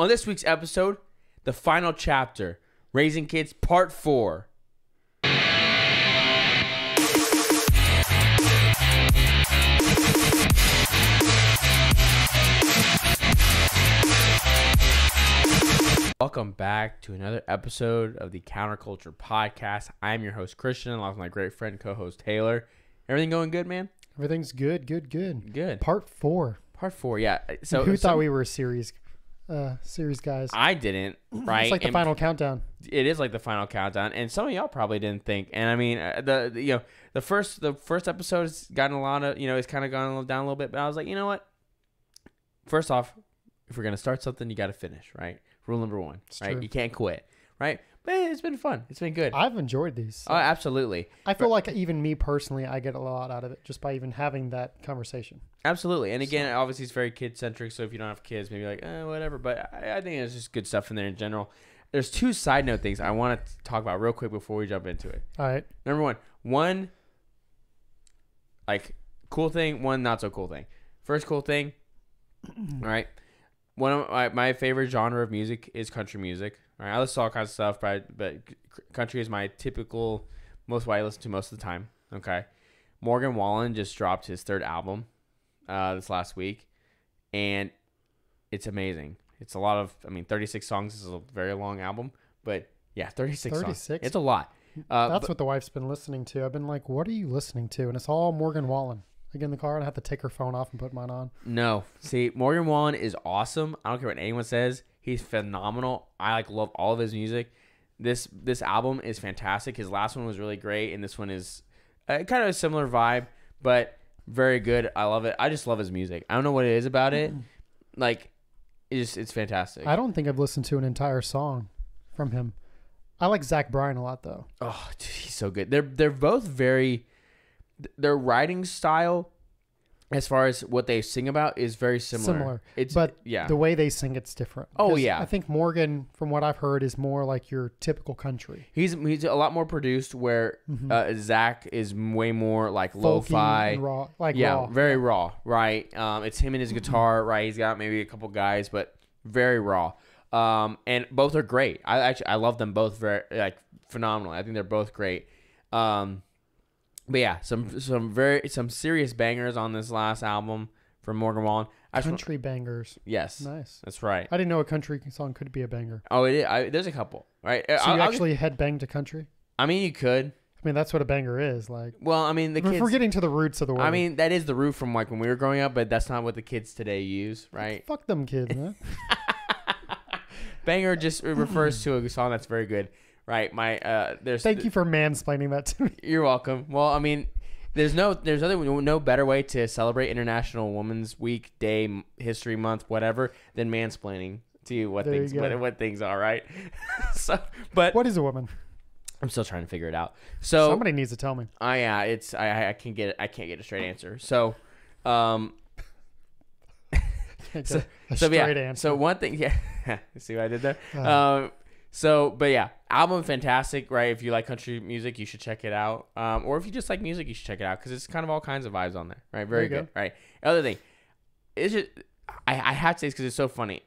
On this week's episode, the final chapter, Raising Kids Part 4. Welcome back to another episode of the Counterculture Podcast. I am your host, Christian, along with my great friend, co-host, Taylor. Everything going good, man? Everything's good. Good. Part 4. Part 4, yeah. So who thought we were series guys? I didn't, right? It's like the final countdown. It is like the final countdown, and some of y'all probably didn't think. And I mean, the first episode has gotten a lot of, it's kind of gone down a little bit. But I was like, you know what? First off, if we're gonna start something, you got to finish, right? Rule number 1, it's right? True. You can't quit, right? But it's been fun. It's been good. I've enjoyed these. So. Oh, absolutely. I feel like even me personally, I get a lot out of it just by even having that conversation. Absolutely. And again, obviously it's very kid-centric, so if you don't have kids, maybe like, whatever. But I think it's just good stuff in there in general. There's 2 side note things I want to talk about real quick before we jump into it. All right. Number one, like, cool thing, one not so cool thing. First cool thing, all right, one of my favorite genre of music is country music. All right, I listen to all kinds of stuff, but country is my typical, what I listen to most of the time, okay? Morgan Wallen just dropped his 3rd album this last week, and it's amazing. It's a lot of, 36 songs is a very long album, but yeah, 36 songs. It's a lot. That's what the wife's been listening to. I've been like, what are you listening to? And it's all Morgan Wallen. I get in the car and I have to take her phone off and put mine on. No. See, Morgan Wallen is awesome. I don't care what anyone says. He's phenomenal. I love all of his music. This album is fantastic. His last one was really great, and this one is kind of a similar vibe, but very good. I love it. I just love his music. I don't know what it is about it. It's fantastic. I don't think I've listened to an entire song from him. I like Zach Bryan a lot, though. Oh, dude, he's so good. They're both very... Their writing style, as far as what they sing about, is very similar. But the way they sing, it's different. Oh, yeah. I think Morgan, from what I've heard, is more like your typical country. He's a lot more produced, where Zach is way more like folky lo-fi. And raw, raw. Very raw, right? It's him and his guitar, right? He's got maybe a couple guys, but very raw. And both are great. I love them both very phenomenal. I think they're both great. But yeah, some serious bangers on this last album from Morgan Wallen. Country bangers. Yes. Nice. That's right. I didn't know a country song could be a banger. Oh, it is. There's a couple, right? So you actually headbang to country? I mean, you could. I mean, that's what a banger is. Well, I mean, if we're getting to the roots of the word. I mean, that is the root from when we were growing up, but that's not what the kids today use, right? Fuck them kids, man. Banger just refers to a song that's very good. Right, Thank you for mansplaining that to me. You're welcome. Well, I mean, there's no better way to celebrate International Women's Week, Day, History Month, whatever, than mansplaining to you what things are, right? But what is a woman? I'm still trying to figure it out. So somebody needs to tell me. I can't get a straight answer. So, straight answer. So one thing, yeah. See what I did there? But yeah, album fantastic, right? If you like country music, you should check it out. Or if you just like music, you should check it out because it's kind of all kinds of vibes on there, right? Very good, right? Other thing, it's just I have to say this because it's so funny.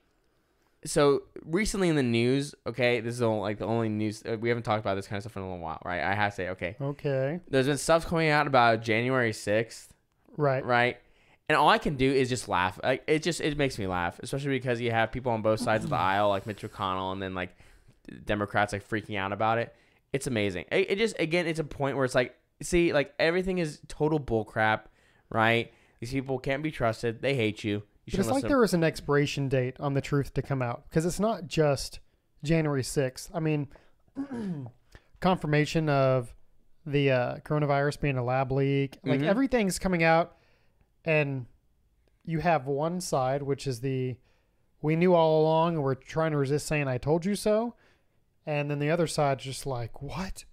So recently in the news, okay, this is the only news we haven't talked about this kind of stuff in a little while, right? I have to say, okay, there's been stuff coming out about January 6th, right? And all I can do is just laugh. It makes me laugh, especially because you have people on both sides of the aisle, like Mitch McConnell, and then Democrats freaking out about it. It's amazing. It just, again, it's a point where it's everything is total bullcrap, right? These people can't be trusted. They hate you. But it's like there was an expiration date on the truth to come out because it's not just January 6th. I mean, confirmation of the coronavirus being a lab leak. Everything's coming out, and you have one side, which is we knew all along and we're trying to resist saying I told you so. And then the other side's just like, what?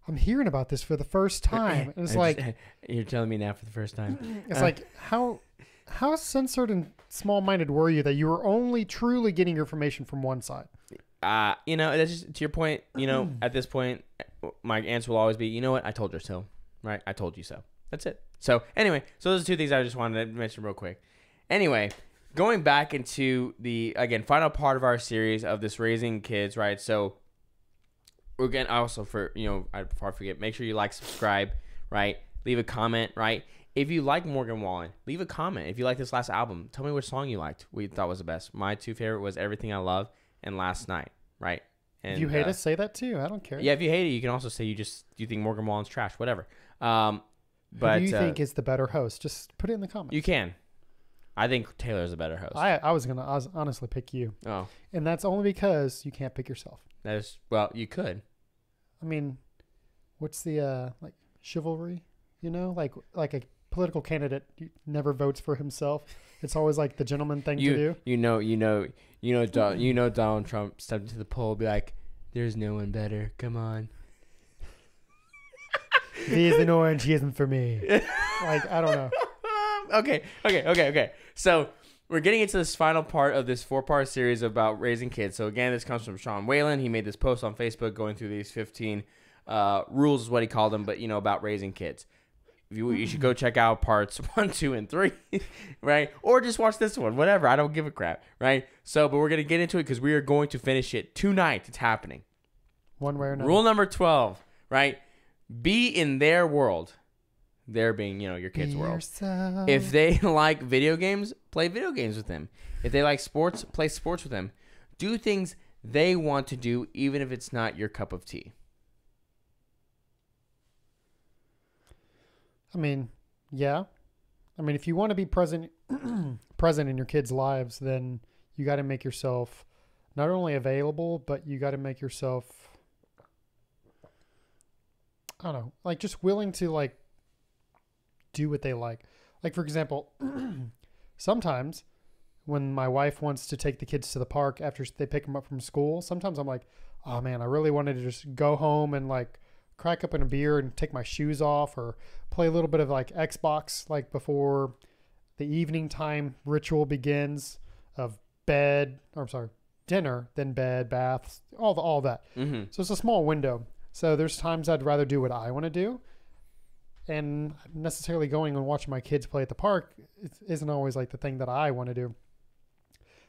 I'm hearing about this for the first time. And it's you're telling me now for the first time. It's how censored and small-minded were you that you were only truly getting your information from one side? That's just to your point. At this point, my answer will always be, you know what? I told you so, right? I told you so. That's it. So anyway, those are 2 things I just wanted to mention real quick. Anyway, going back into the, again, final part of our series of this raising kids, right? So we're going to also, before I forget, make sure you like, subscribe, right? Leave a comment, right? If you like Morgan Wallen, leave a comment. If you like this last album, tell me which song you liked, we thought was the best. My 2 favorite was Everything I Love and Last Night, right? And if you hate us, say that too. I don't care. Yeah, if you hate it, you can also say you think Morgan Wallen's trash, whatever. But who do you think is the better host? Just put it in the comments. You can. I think Taylor's a better host. I was honestly pick you. Oh. And that's only because you can't pick yourself. Well, you could. I mean, what's the like chivalry? You know, like a political candidate never votes for himself. It's always like the gentleman thing to do. You know, Donald Trump stepped into the poll, be like, "There's no one better. Come on." If he isn't orange, he isn't for me. Like, I don't know. Okay. So we're getting into this final part of this 4-part series about raising kids. So again, this comes from Sean Whalen. He made this post on Facebook going through these 15 rules is what he called them, but about raising kids. You should go check out parts 1, 2, and 3, right? Or just watch this one, whatever. I don't give a crap, right? So, but we're going to get into it because we are going to finish it tonight. It's happening. One way or another. Rule number 12, right? Be in their world. There being, your kids' world. Yourself. If they like video games, play video games with them. If they like sports, play sports with them. Do things they want to do, even if it's not your cup of tea. I mean, yeah. I mean, if you want to be present in your kids' lives, then you got to make yourself not only available, but you got to make yourself, I don't know, like just willing to like do what they like. Like, for example, sometimes when my wife wants to take the kids to the park after they pick them up from school, sometimes I'm like, oh man, I really wanted to just go home and like crack open a beer and take my shoes off or play a little bit of like Xbox, like before the evening time ritual begins of dinner, then bed, baths, all that. Mm-hmm. So it's a small window. So there's times I'd rather do what I want to do, and necessarily going and watching my kids play at the park isn't always like the thing that I want to do.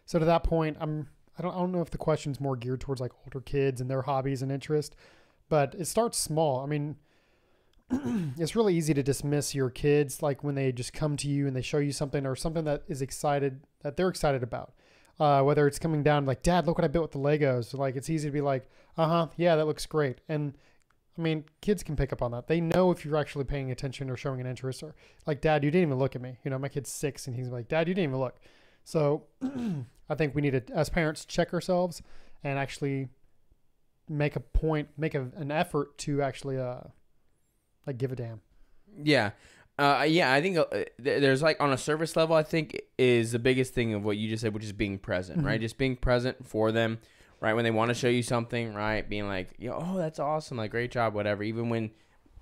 So to that point, I don't know if the question's more geared towards like older kids and their hobbies and interests, but it starts small. I mean, it's really easy to dismiss your kids like when they just come to you and they show you something or something that they're excited about. Whether it's coming down like, Dad, look what I built with the Legos. Like, it's easy to be like, yeah, that looks great. And I mean, kids can pick up on that. They know if you're actually paying attention or showing an interest, or like, Dad, you didn't even look at me. My kid's 6 and he's like, Dad, you didn't even look. So I think we need to, as parents, check ourselves and actually make an effort to actually, like give a damn. Yeah. I think there's like on a service level, I think is the biggest thing of what you just said, which is being present, right? Just being present for them, right? When they want to show you something, right? Being like, oh, that's awesome. Like, great job, whatever. Even when,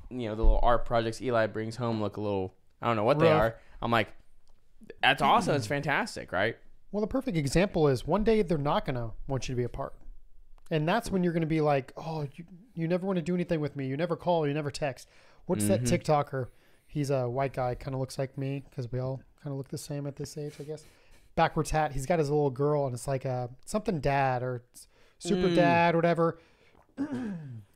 the little art projects Eli brings home look a little, I don't know what they are. I'm like, that's awesome. It's fantastic, right? Well, the perfect example is one day they're not going to want you to be a part. And that's when you're going to be like, oh, you never want to do anything with me. You never call, you never text. What's that TikToker? He's a white guy, kind of looks like me because we all kind of look the same at this age, I guess. Backwards hat. He's got his little girl, and it's like something dad or super dad, whatever.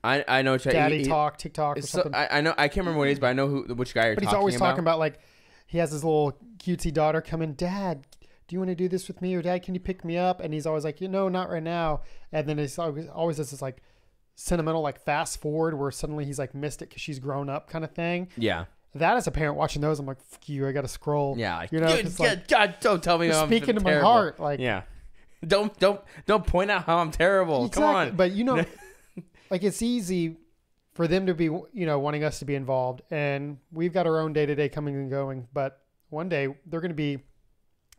I know. Daddy talk, TikTok or something. I know. I can't remember what it is, but I know which guy you're talking about. But he's always talking about like he has his little cutesy daughter come in. Dad, do you want to do this with me? Or Dad, can you pick me up? And he's always like, not right now. And then it's always this like sentimental like fast forward where suddenly he's like missed it because she's grown up kind of thing. Yeah. That as a parent watching those, I'm like, fuck you, I got to scroll. Yeah. Like, like, God, don't tell me I'm speaking to my terrible. heart. Like, yeah. Don't point out how I'm terrible. Exactly. Come on. But like it's easy for them to be, wanting us to be involved, and we've got our own day-to-day coming and going. But one day they're going to be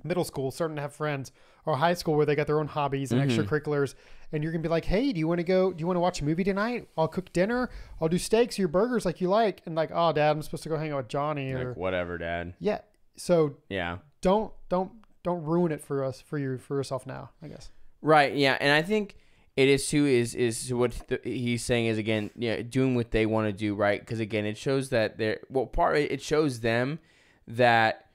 middle school, starting to have friends, or high school where they got their own hobbies and extracurriculars. And you're going to be like, hey, do you want to watch a movie tonight? I'll cook dinner. I'll do steaks or your burgers like you like. And like, oh, Dad, I'm supposed to go hang out with Johnny. Or like, whatever, Dad. Yeah. So yeah, don't ruin it for yourself now, I guess. Right. Yeah. And I think it is too, is what he's saying is, again, doing what they want to do. Right. Because again, it shows that it shows them that,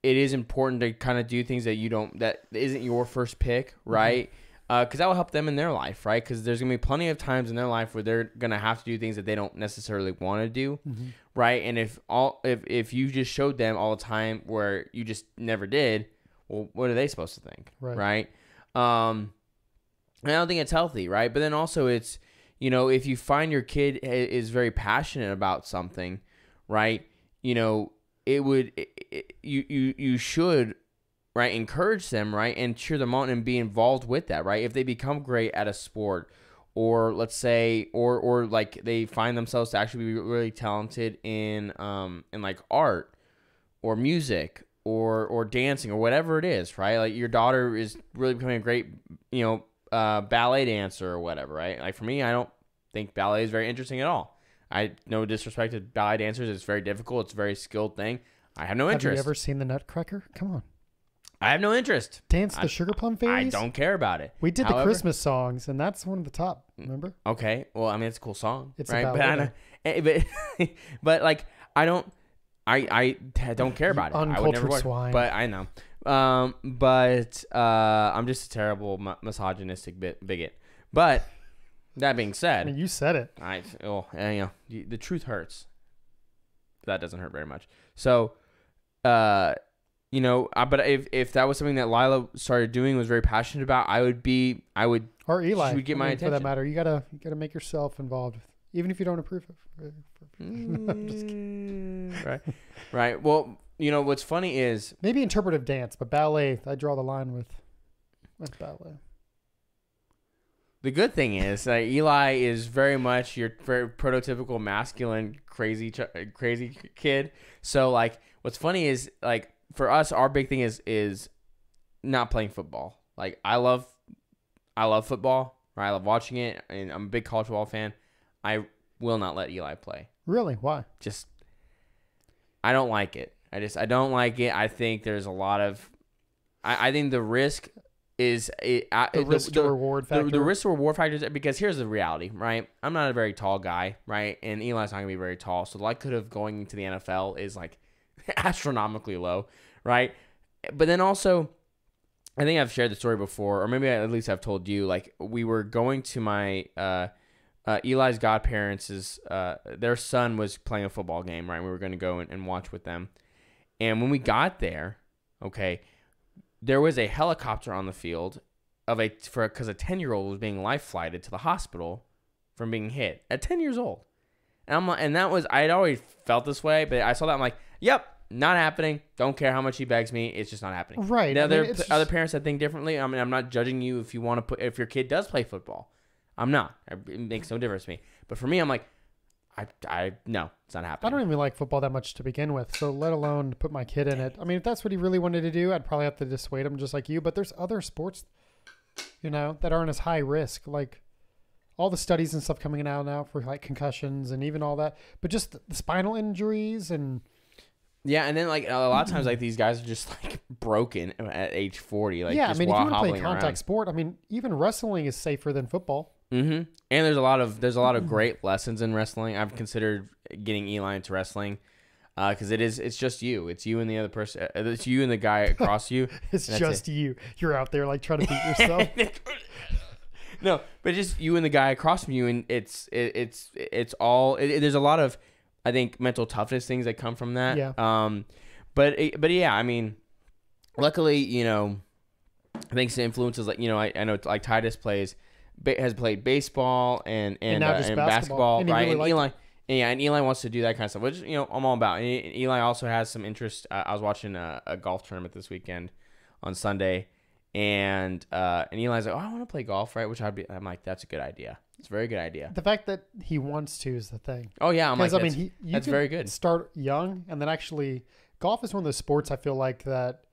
it is important to kind of do things that that isn't your first pick, right? Because that will help them in their life, right? Because there's gonna be plenty of times in their life where they're gonna have to do things that they don't necessarily want to do, right? And if you just showed them all the time where you just never did, well, what are they supposed to think, right? And I don't think it's healthy, right? But then also it's, if you find your kid is very passionate about something, right? You should, right, encourage them, right, and cheer them on and be involved with that, right? If they become great at a sport, or let's say, or like they find themselves to actually be really talented in like art or music or dancing or whatever it is, right? Like your daughter is really becoming a great, ballet dancer or whatever, right? Like for me, I don't think ballet is very interesting at all. No disrespect to ballet dancers. It's very difficult. It's a very skilled thing. I have no interest. Have you ever seen the Nutcracker? Come on. I have no interest. Dance the Sugar Plum Fairies? I don't care about it. We did the Christmas songs, and that's one of the top, remember? Okay. Well, I mean, it's a cool song. It's right? about but like, I don't care about it. I would never watch, swine. but I know. But I'm just a terrible misogynistic bigot. But that being said, I mean, you said it. The truth hurts. That doesn't hurt very much. So, but if that was something that Lila started doing, was very passionate about, I would, or Eli, she would get my attention. For that matter. You gotta make yourself involved, even if you don't approve of. I'm just kidding. Right. Well, what's funny is maybe interpretive dance, but ballet, I draw the line with ballet. The good thing is Eli is very much your very prototypical masculine crazy kid. So like, what's funny is like for us, our big thing is not playing football. Like I love football, right? I love watching it, and I'm a big college football fan. I will not let Eli play. Really? Why? Just I don't like it. I don't like it. I think there's a lot of I think the risk is the risk to reward factor. The risk to reward factor is because here's the reality, right? I'm not a very tall guy, right? And Eli's not gonna be very tall, so the likelihood of going into the NFL is like astronomically low, right? But then also, I think I've shared the story before, or maybe at least I've told you. Like we were going to my Eli's godparents' their son was playing a football game, right? We were going to go and watch with them, and when we got there, okay. There was a helicopter on the field because a 10-year-old was being life flighted to the hospital from being hit at 10 years old. And I'm like, I had already felt this way, but I saw that. I'm like, yep, not happening. Don't care how much he begs me. It's just not happening. Right. Now, there are other parents that think differently. I mean, I'm not judging you if your kid does play football. I'm not. It makes no difference to me. But for me, I'm like, no, it's not happening. I don't even like football that much to begin with, so let alone put my kid in it. I mean, if that's what he really wanted to do, I'd probably have to dissuade him just like you. But there's other sports, that aren't as high risk. Like all the studies and stuff coming out now for like concussions and even all that. But just the spinal injuries and... Yeah, and then like a lot of times like these guys are just like broken at age 40. Like, yeah, just I mean, if you want to play contact around. Sport, I mean, even wrestling is safer than football. Mm-hmm. And there's a lot of great lessons in wrestling. I've considered getting Eli into wrestling because it's just you. It's you and the other person. It's you and the guy across you. It's just you. You're out there like trying to beat yourself. No, but just you and the guy across from you, and it's all. There's a lot of, I think, mental toughness things that come from that. Yeah. But yeah, I mean, luckily, I think some influences like I know like Titus has played baseball and basketball, and right? Really and Eli wants to do that kind of stuff, which I'm all about. And Eli also has some interest. I was watching a golf tournament this weekend on Sunday, and Eli's like, "Oh, I want to play golf, right?" I'm like, "That's a good idea. It's a very good idea." The fact that he wants to is the thing. Oh yeah, I'm like, that's very good. Start young, and then actually, golf is one of those sports I feel like that.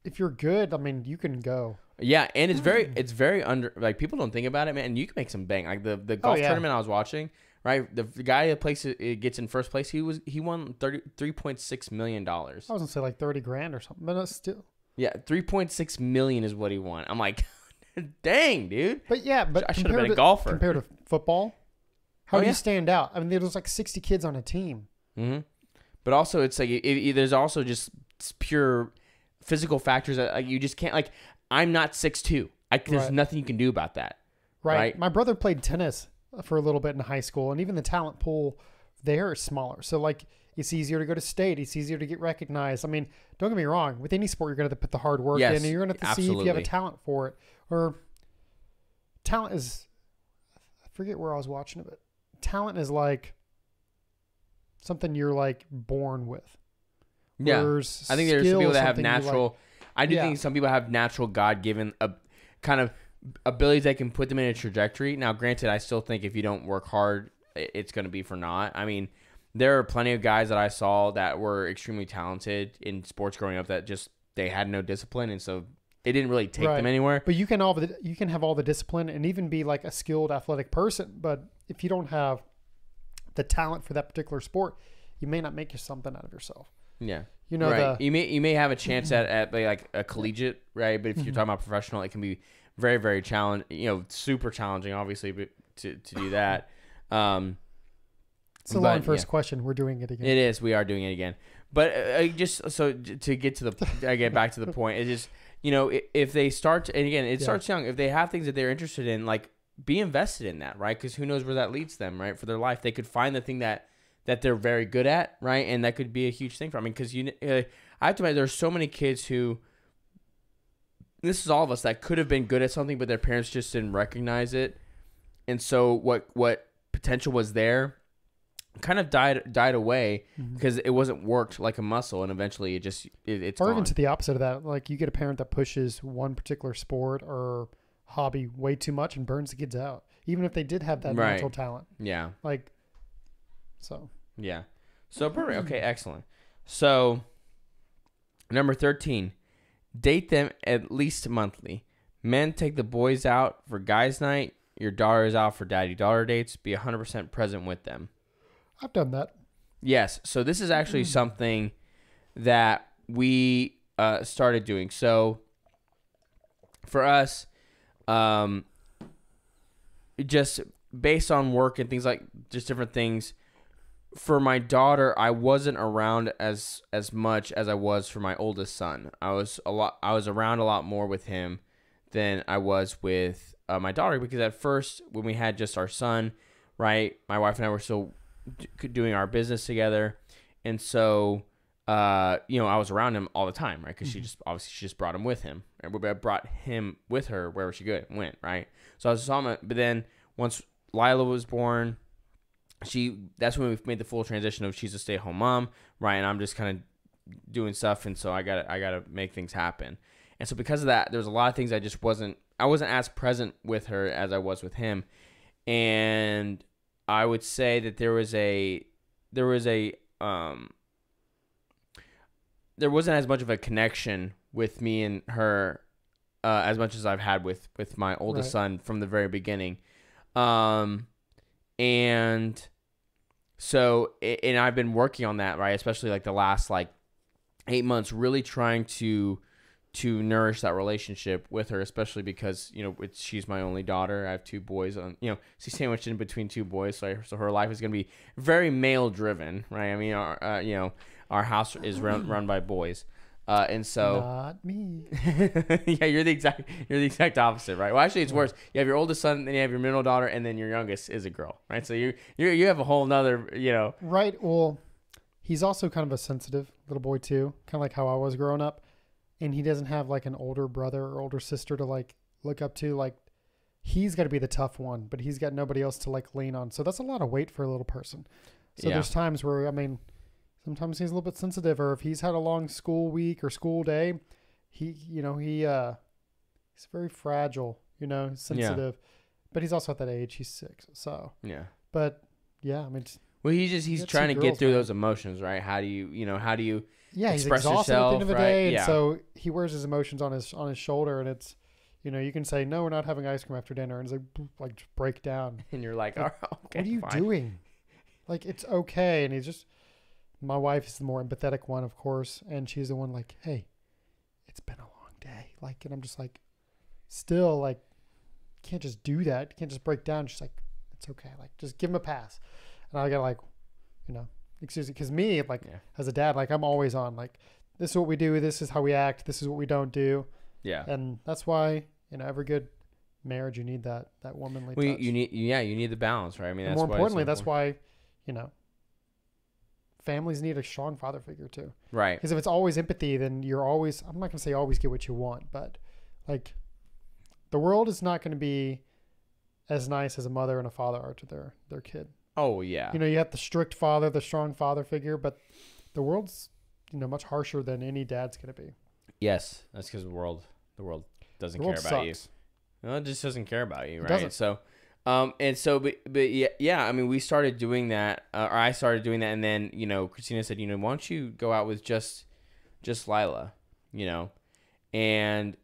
If you're good, I mean, you can go. Yeah, and it's very under, like people don't think about it, man. And you can make some bang. Like the golf tournament I was watching, right? The guy that gets in first place, he won $3.6 million. I was gonna say like 30 grand or something, but that's still. Yeah, $3.6 million is what he won. I'm like, dang, dude. But yeah, I should have been a golfer compared to football. How do you stand out? I mean, there was like 60 kids on a team. Mm-hmm. But also, it's like there's also just pure physical factors that you just can't, like, I'm not 6'2". There's nothing you can do about that. Right. My brother played tennis for a little bit in high school, and even the talent pool there is smaller. So like it's easier to go to state. It's easier to get recognized. I mean, don't get me wrong. With any sport, you're going to put the hard work in, and you're going to have to see if you have a talent for it. Or talent is, I forget where I was watching it, but talent is like something you're like born with. Yeah. Whereas I think there's some people that have natural, like, I do think some people have natural God-given kind of abilities that can put them in a trajectory. Now, granted, I still think if you don't work hard, it's going to be for naught. I mean, there are plenty of guys that I saw that were extremely talented in sports growing up that just, they had no discipline, and so it didn't really take them anywhere. But you can have all the discipline and even be like a skilled athletic person, but if you don't have the talent for that particular sport, you may not make something out of yourself. Yeah. You know, you may have a chance at like a collegiate, right? But if you're talking about professional, it can be very, very challenging, super challenging, obviously, but to do that. It's a long first question. We're doing it again. It is. We are doing it again. But just so to get to I get back to the point, it's just, if they start, and again, it starts young. If they have things that they're interested in, like, be invested in that, right? Because who knows where that leads them, right? For their life, they could find the thing that they're very good at, right? And that could be a huge thing for them. I mean, because I have to admit, there's so many kids who, this is all of us, that could have been good at something, but their parents just didn't recognize it. And so what potential was there kind of died away because it wasn't worked like a muscle, and eventually it's or gone. even to the opposite of that, like you get a parent that pushes one particular sport or hobby way too much and burns the kids out, even if they did have that natural talent. Yeah. Like, so. Yeah. So perfect. Okay, excellent. So number 13, date them at least monthly. Men, take the boys out for guys' night. Your daughter is out for daddy-daughter dates. Be 100% present with them. I've done that. Yes. So this is actually something that we started doing. So for us, just based on work and things like just different things, for my daughter, I wasn't around as much as I was for my oldest son. I was around a lot more with him than I was with my daughter, because at first, when we had just our son, right, my wife and I were still doing our business together, and so I was around him all the time, right? Because she just brought him with him, and we brought him with her wherever she went, right? So I was saw him, but then once Lila was born, that's when we made the full transition of she's a stay-at-home mom, right? And I'm just kind of doing stuff, and so I gotta make things happen. And so because of that, there was a lot of things I wasn't as present with her as I was with him. And I would say that there wasn't as much of a connection with me and her as much as I've had with my oldest son from the very beginning. And so, and I've been working on that, right? Especially like the last 8 months, really trying to nourish that relationship with her, especially because, she's my only daughter. I have two boys she's sandwiched in between two boys. So her life is going to be very male driven, right? I mean, our house is run by boys. And so not me. Yeah, you're the exact opposite, right? Well, actually it's worse. You have your oldest son, then you have your middle daughter, and then your youngest is a girl, right? So you have a whole nother, Right. Well, he's also kind of a sensitive little boy too, kind of like how I was growing up. And he doesn't have like an older brother or older sister to look up to. Like, he's got to be the tough one, but he's got nobody else to lean on. So that's a lot of weight for a little person. So there's times where, sometimes he's a little bit sensitive, or if he's had a long school week or school day, he's very fragile, sensitive, but he's also at that age. He's 6. So, but yeah, well, he's trying to get through those emotions, right? How do you he's express exhausted yourself, at the end of the right? day, and so he wears his emotions on his shoulder, and it's, you can say, no, we're not having ice cream after dinner, and it's like just break down, and you're like, oh, okay, what are you doing? Like, it's okay, and he's just. My wife is the more empathetic one, of course, and she's the one like, hey, it's been a long day, and I'm just like, still can't just do that, you can't just break down. She's like, it's okay, just give him a pass, and I got excuse me, because me, as a dad, I'm always on, this is what we do. This is how we act. This is what we don't do. Yeah. And that's why, every good marriage, you need that womanly touch. You need the balance, right? I mean, and that's more why importantly, that's why, families need a strong father figure too. Right. Because if it's always empathy, then you're always, I'm not going to say always get what you want, but like the world is not going to be as nice as a mother and a father are to their kid. Oh, yeah. You have the strict father, the strong father figure, but the world's, much harsher than any dad's going to be. Yes. That's because the world doesn't care about you. No, it just doesn't care about you, right? Doesn't. So, but yeah, I mean, we started doing that, or I started doing that, and then, Christina said, why don't you go out with just Lila, and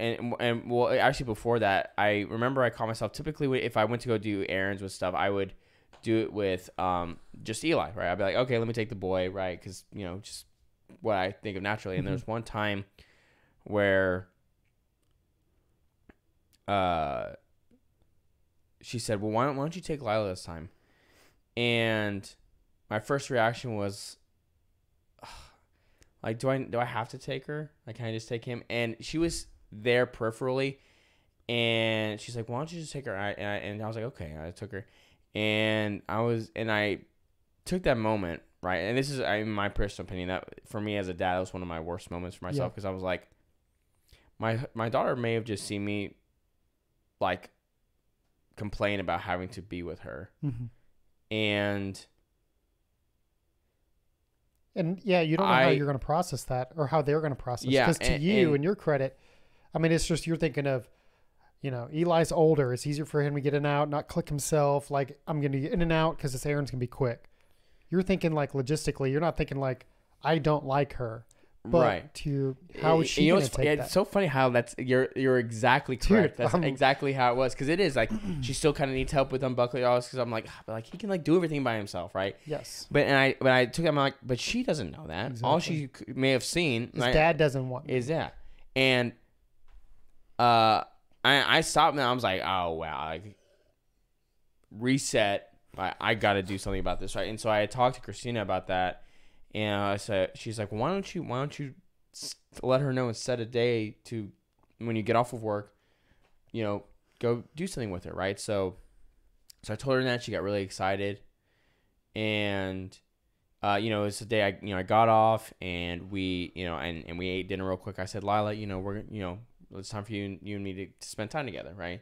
well, actually before that, I remember I caught myself typically if I went to go do errands with stuff, I would do it with, just Eli, right? I'd be like, okay, let me take the boy, right? Cause just what I think of naturally. And there's one time where, she said, well, why don't you take Lila this time? And my first reaction was, like, do I have to take her? Like, can I just take him? And she was there peripherally, and she's like, why don't you just take her? And I was like, okay. I took her, and I took that moment, right? And this is, in my personal opinion, that for me as a dad, that was one of my worst moments for myself, because I was like, my daughter may have just seen me, like, complain about having to be with her. Mm-hmm. And yeah, you don't know how you're going to process that or how they're going to process it. Because to you and your credit, I mean, it's just you're thinking of, Eli's older. It's easier for him to get in and out, not click himself. Like, I'm going to get in and out because this errand's going to be quick. You're thinking, like, logistically. You're not thinking, like, I don't like her. But right. To how is she going to take that? It's so funny how you're exactly correct. Dude, that's exactly how it was, because it is like she still kind of needs help with unbuckling all this, because I'm like, he can like do everything by himself, right? Yes. But I took him, like, but she doesn't know that. Exactly. All she may have seen, his dad doesn't want is that, and I stopped and I was like, oh wow, like reset. I got to do something about this, right? And so I had talked to Christina about that. And I said, she's like, why don't you let her know and set a day to, when you get off of work, go do something with her, right? So I told her that. She got really excited, and it's the day I got off, and we and we ate dinner real quick. I said, Lila, it's time for you and me to spend time together, right?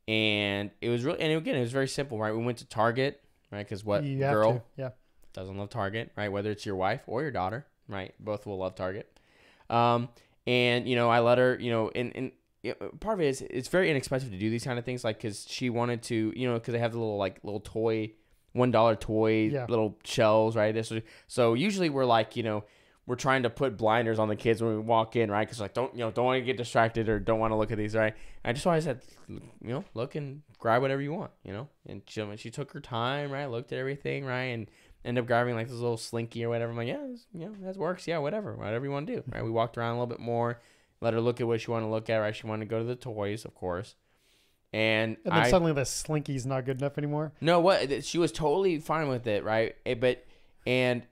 And it was really, and again, it was very simple, right? We went to Target, right? Because what girl? Yeah. Doesn't love Target, right? Whether it's your wife or your daughter, right? Both will love Target. And, I let her, and part of it is it's very inexpensive to do these kind of things, like, because she wanted to, because they have the little toy, $1 toy, little shelves, right? So usually we're like, we're trying to put blinders on the kids when we walk in, right? Because, like, don't want to get distracted or don't want to look at these, right? I just wanted to say, look and grab whatever you want, And she took her time, right? Looked at everything, right? And end up grabbing like this little slinky or whatever. I'm like, yeah, that works. Yeah, whatever you want to do, right? We walked around a little bit more, let her look at what she wanted to look at, right? She wanted to go to the toys, of course. And then suddenly the slinky's not good enough anymore. No, she was totally fine with it, right? And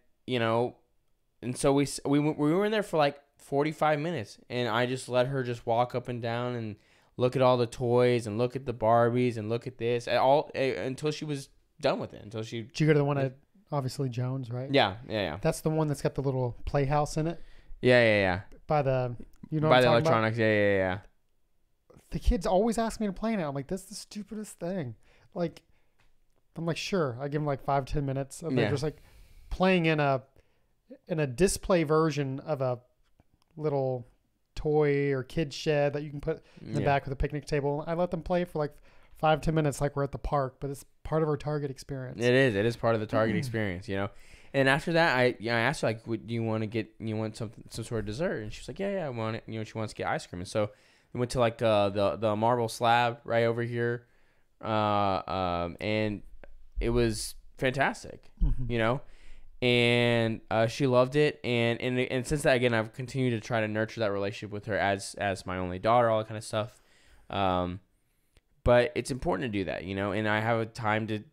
so we were in there for like 45 minutes, and I just let her just walk up and down and look at all the toys and look at the Barbies and look at this until she was done with it. Did you go to the one at obviously Jones, right? Yeah. That's the one that's got the little playhouse in it. Yeah. By the by the electronics. About? Yeah. The kids always ask me to play in it. I'm like, this is the stupidest thing. Like, I'm like, sure. I give them like 5-10 minutes, and they're just like playing in a display version of a little toy or kid shed that you can put in the back of the picnic table. I let them play for like 5-10 minutes, like we're at the park, but it's part of our Target experience. It is part of the Target experience, And after that, I asked her, like, do you want some sort of dessert? And she was like, yeah, I want it. She wants to get ice cream. And so we went to like the marble slab right over here, and it was fantastic, And she loved it, and since that, again, I've continued to try to nurture that relationship with her as my only daughter, all that kind of stuff. But it's important to do that, and I have a time to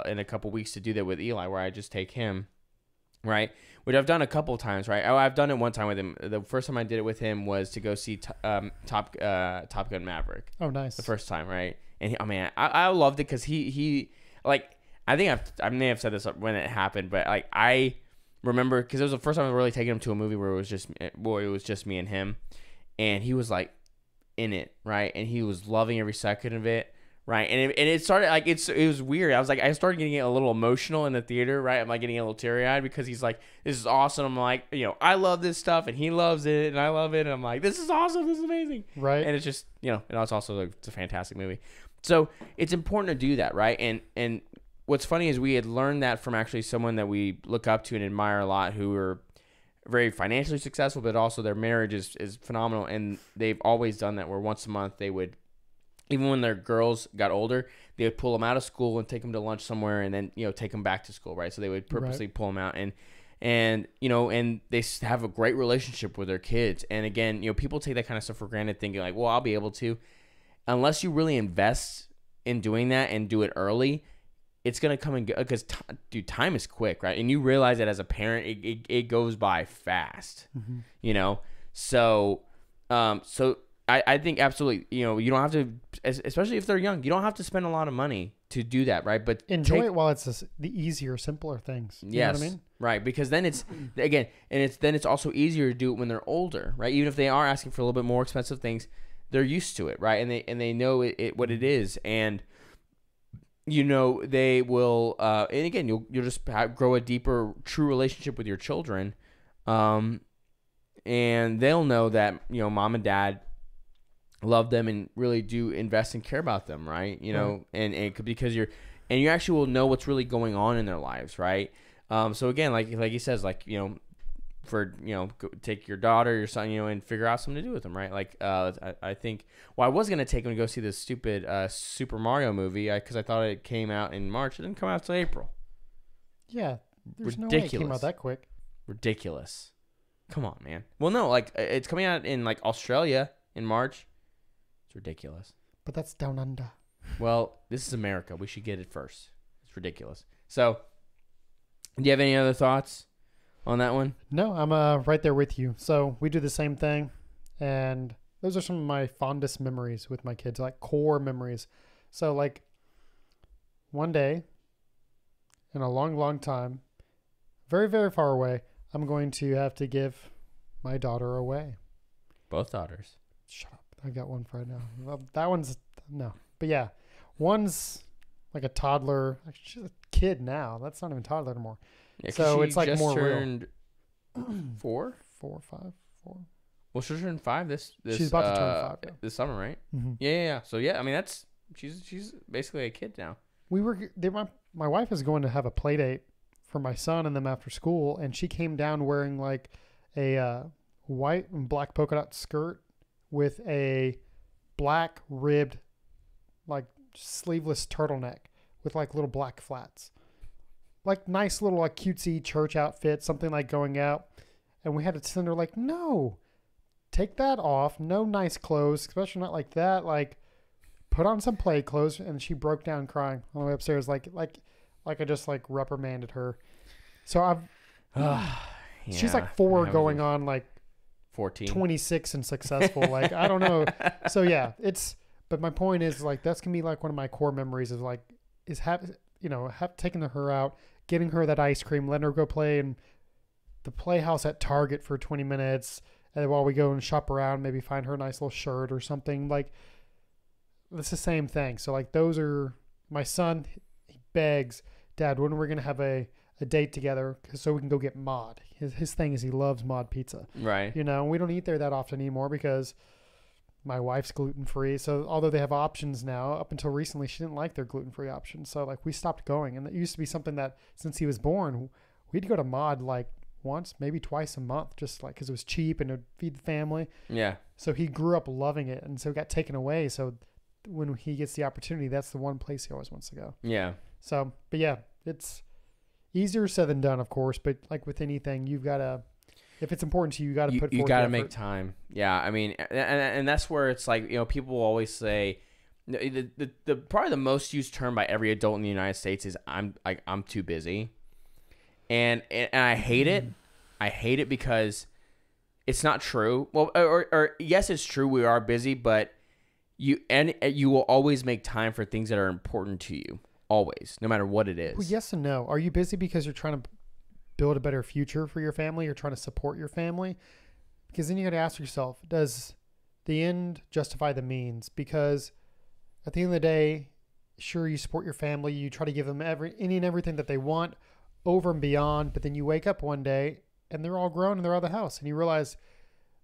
in a couple weeks to do that with Eli, where I just take him right? Which I've done a couple of times, right? Oh, I've done it one time with him. The first time I did it with him was to go see Top Gun Maverick. Oh, nice. The first time, right? And I loved it because he like, I think I may have said this when it happened, but like I remember because it was the first time I was really taking him to a movie where it was just me and him, and he was like in it, right? And he was loving every second of it. Right, and it started like it was weird. I started getting a little emotional in the theater. Right, I'm like getting a little teary eyed because he's like, "This is awesome." I'm like, I love this stuff, and he loves it, and I love it. And I'm like, "This is awesome. This is amazing." Right, and it's just it's also it's a fantastic movie. So it's important to do that, right? And what's funny is we had learned that from actually someone that we look up to and admire a lot, who are very financially successful, but also their marriage is phenomenal, and they've always done that. Where once a month they would. Even when their girls got older, they would pull them out of school and take them to lunch somewhere, and then take them back to school, right? So they would purposely pull them out, and they have a great relationship with their kids. And again, people take that kind of stuff for granted, thinking like, well, I'll be able to. Unless you really invest in doing that and do it early, it's gonna come and go because time is quick, right? And you realize that as a parent, it goes by fast, So, I think absolutely, you don't have to, especially if they're young, you don't have to spend a lot of money to do that, right? But enjoy it while it's the easier, simpler things. You know what I mean? Right. Because then it's, again, it's also easier to do it when they're older, right? Even if they are asking for a little bit more expensive things, they're used to it, right? And they know what it is. And, they will, and again, you'll just grow a deeper, true relationship with your children. And they'll know that, mom and dad love them and really do invest and care about them, right? And because you actually will know what's really going on in their lives, right? So again, like he says, take your daughter, your son, and figure out something to do with them, right? Like I think, I was gonna take him to go see this stupid Super Mario movie because I thought it came out in March. It didn't come out till April. Yeah, there's ridiculous. No way it came out that quick. Ridiculous. Come on, man. Well, no, like it's coming out in like Australia in March. Ridiculous. But that's down under. Well, this is America. We should get it first. It's ridiculous. So, do you have any other thoughts on that one? No, I'm right there with you. So we do the same thing, and those are some of my fondest memories with my kids, like core memories. So like one day in a long, long time, very, very far away, I'm going to have to give my daughter away. Both daughters. Shut up. I got one for right now. Well, that one's no. But yeah, one's like a toddler. She's a kid now. That's not even toddler anymore. Yeah, so it's like more turned real. 4? 4, 5, 4. Well, she's turned 5 this she's about to turn 5 this summer, right? Mm-hmm. Yeah. So yeah, I mean she's basically a kid now. My wife is going to have a play date for my son and them after school, and she came down wearing like a white and black polka dot skirt with a black ribbed, like sleeveless turtleneck with like little black flats, like nice little like cutesy church outfit, something like going out. And we had to send her like, no, take that off. No nice clothes, especially not like that. Like, put on some play clothes. And she broke down crying on the way upstairs, like I just like reprimanded her. So she's like 4 going on like 14, 26 and successful. Like, I don't know. So yeah, but my point is like, that's going to be like one of my core memories of like, is taking her out, getting her that ice cream, letting her go play in the playhouse at Target for 20 minutes. And while we go and shop around, maybe find her a nice little shirt or something. Like, it's the same thing. So like, those are my son. He begs, Dad, when are we going to have a date together so we can go get mod. His thing is he loves mod pizza. Right. We don't eat there that often anymore because my wife's gluten-free. So although they have options now, up until recently, she didn't like their gluten-free options. So like we stopped going. And it used to be something that since he was born, we'd go to mod like once, maybe twice a month, just like because it was cheap and it would feed the family. Yeah. So he grew up loving it. And so it got taken away. So when he gets the opportunity, that's the one place he always wants to go. Yeah. So, but yeah, it's easier said than done, of course, but like with anything, you've got to, if it's important to you, you got to put forth you got to the make effort. time. Yeah. I mean, and that's where it's like, people will always say the probably the most used term by every adult in the United States is I'm too busy. and I hate it. I hate it because it's not true. Well, or yes, it's true. We are busy, but you will always make time for things that are important to you. Always, no matter what it is. Well, yes and no. Are you busy because you're trying to build a better future for your family? You're trying to support your family? Because then you got to ask yourself, does the end justify the means? Because at the end of the day, sure, you support your family. You try to give them any and everything that they want over and beyond. But then you wake up one day and they're all grown and they're out of the house. And you realize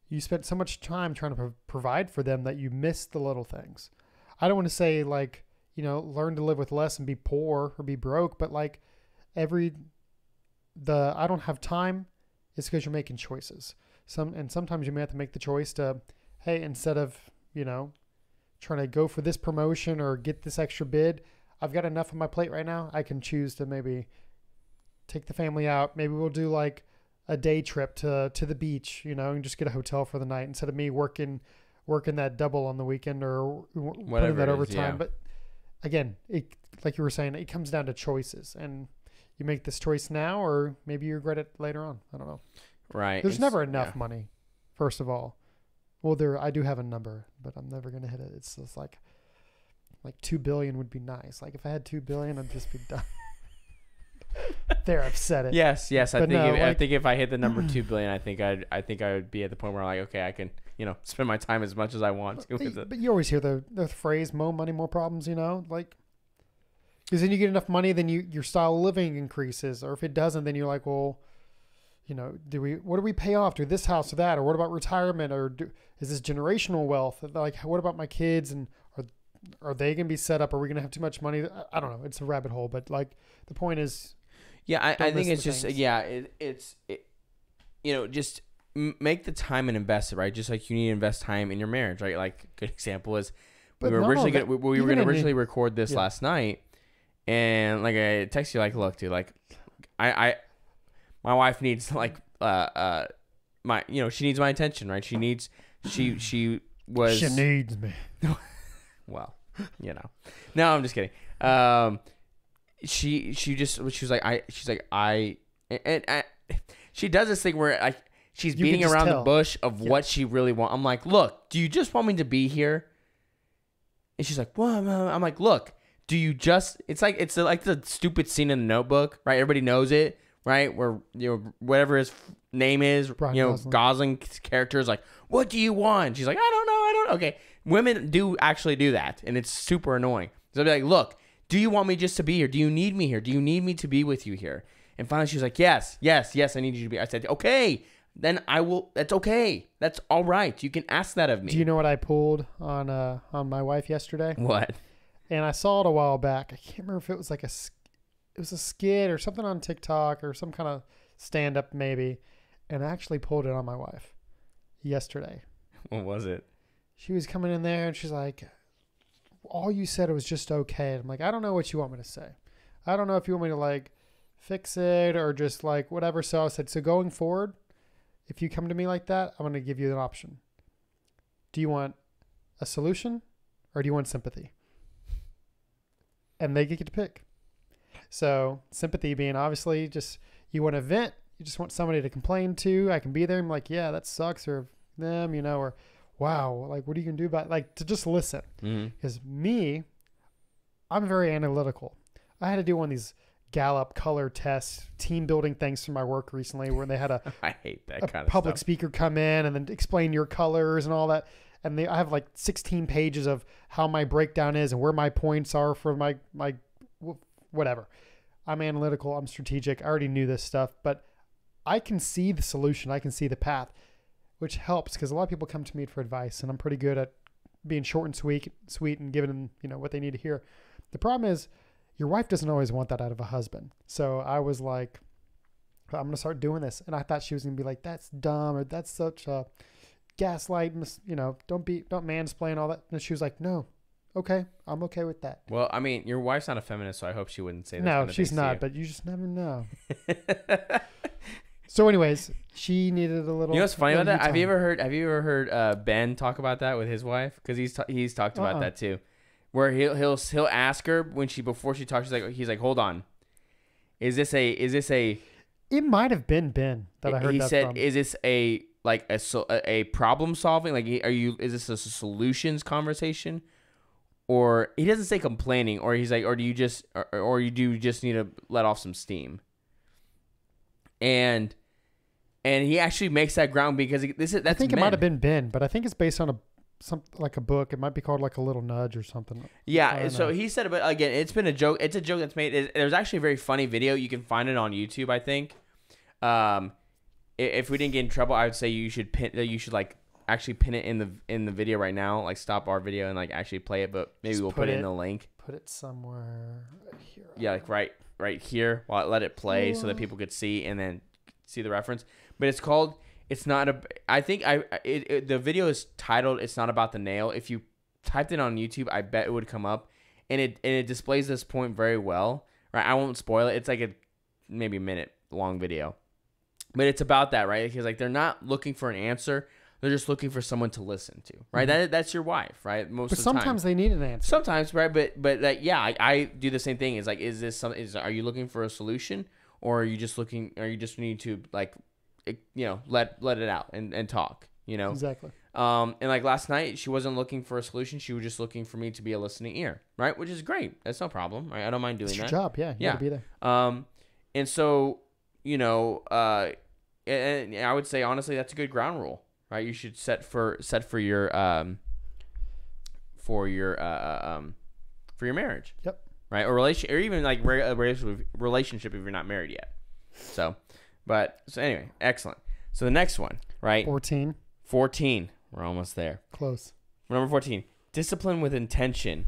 you spent so much time trying to provide for them that you missed the little things. I don't want to say like, learn to live with less and be poor or be broke. But like I don't have time is because you're making choices. Sometimes you may have to make the choice to, hey, instead of, trying to go for this promotion or get this extra bid, I've got enough on my plate right now. I can choose to maybe take the family out. Maybe we'll do like a day trip to the beach, and just get a hotel for the night instead of me working that double on the weekend or putting that overtime. Yeah. But again, like you were saying, it comes down to choices, and you make this choice now, or maybe you regret it later on. I don't know. Right. There's never enough money, first of all. Well, I do have a number, but I'm never going to hit it. It's just like 2 billion would be nice. Like if I had 2 billion, I'd just be done. There, I've said it. Yes. I think if I hit the number 2 billion, I think I would be at the point where I'm like, okay, I can, spend my time as much as I want to. But you always hear the phrase, more money, more problems, like, because then you get enough money, then your style of living increases. Or if it doesn't, then you're like, well, what do we pay off? Do this house or that? Or what about retirement? Or is this generational wealth? Like, what about my kids? And are they going to be set up? Are we going to have too much money? I don't know. It's a rabbit hole. But like the point is, yeah, I think it's just, just make the time and invest it, right? Just like you need to invest time in your marriage, right? Like a good example is we were going to originally record this last night. And like I texted you, like, look, dude, like my wife needs like she needs my attention, right? She needs me. Well, no, I'm just kidding. She does this thing where like she's beating around the bush of what she really wants. I'm like, look, do you just want me to be here? And she's like, well, I'm like, look, do you just? It's like the stupid scene in The Notebook, right? Everybody knows it. Right, where whatever his name is, Gosling's character is like, "What do you want?" She's like, "I don't know." Okay, women do actually do that, and it's super annoying. So I'll be like, "Look, do you want me just to be here? Do you need me here? Do you need me to be with you here?" And finally, she's like, "Yes, I need you to be." I said, "Okay, then I will. That's okay. That's all right. You can ask that of me." Do you know what I pulled on my wife yesterday? What? And I saw it a while back. I can't remember if it was like it was a skit or something on TikTok or some kind of stand-up maybe. And I actually pulled it on my wife yesterday. What was it? She was coming in there and she's like, all you said was just okay. And I'm like, I don't know what you want me to say. I don't know if you want me to like fix it or just like whatever. So I said, so going forward, if you come to me like that, I'm going to give you an option. Do you want a solution or do you want sympathy? And they get to pick. So sympathy being obviously just you want to vent, you just want somebody to complain to. I can be there. I'm like, yeah, that sucks, or them, or wow, like what are you gonna do about like to just listen? Because me, I'm very analytical. I had to do one of these Gallup color tests, team building things for my work recently, where they had I hate that kind of public stuff. Speaker come in and then explain your colors and all that. And I have like 16 pages of how my breakdown is and where my points are for my whatever. I'm analytical. I'm strategic. I already knew this stuff, but I can see the solution. I can see the path, which helps because a lot of people come to me for advice, and I'm pretty good at being short and sweet and giving them, what they need to hear. The problem is your wife doesn't always want that out of a husband. So I was like, I'm going to start doing this. And I thought she was going to be like, that's dumb, or that's such a gaslight, don't mansplain all that. And she was like, no. Okay, I'm okay with that. Well, I mean, your wife's not a feminist, so I hope she wouldn't say that. No, she's not, but you just never know. So anyways, she needed a little. You know what's funny about that? Have you ever heard Ben talk about that with his wife? Because he's talked about that too, where he'll ask her before she talks. He's like, hold on, is this a It might have been Ben that I heard he that said, from. "Is this a problem solving? Like, is this a solutions conversation?" Or he doesn't say complaining, or he's like, or do you just, or you do just need to let off some steam? And he actually makes that ground because that's I think men. it might have been Ben, but I think it's based on like a book. It might be called like A Little Nudge or something. Yeah, so he said, but again, it's been a joke. It's a joke that's made. There's actually a very funny video. You can find it on YouTube, I think. If we didn't get in trouble, I would say you should like actually pin it in the video right now. Like stop our video and like actually play it, but maybe we'll put it in the link. Put it somewhere here. Yeah, like right here. While let it play so that people could see and then see the reference. But it's called. It's not a. I think the video is titled "It's Not About the Nail." If you typed it on YouTube, I bet it would come up, and it displays this point very well. Right, I won't spoil it. It's like a maybe a minute long video, but it's about that, right? Because like they're not looking for an answer; they're just looking for someone to listen to, right? Mm-hmm. That's your wife, right? But sometimes they need an answer. Sometimes, right? But like yeah, I do the same thing. Is like, is this something? Are you looking for a solution, or are you just looking? Or you just need to like. Let it out and talk, Exactly. And like last night, she wasn't looking for a solution. She was just looking for me to be a listening ear, right? Which is great. That's no problem, right? I don't mind doing that. It's your job, yeah. You gotta be there. And so, and I would say honestly, that's a good ground rule, right? You should set for your marriage. Yep. Right, or relation, or even like a relationship if you're not married yet. So anyway, excellent. So the next one, right? 14. We're almost there. Close. Number 14. Discipline with intention.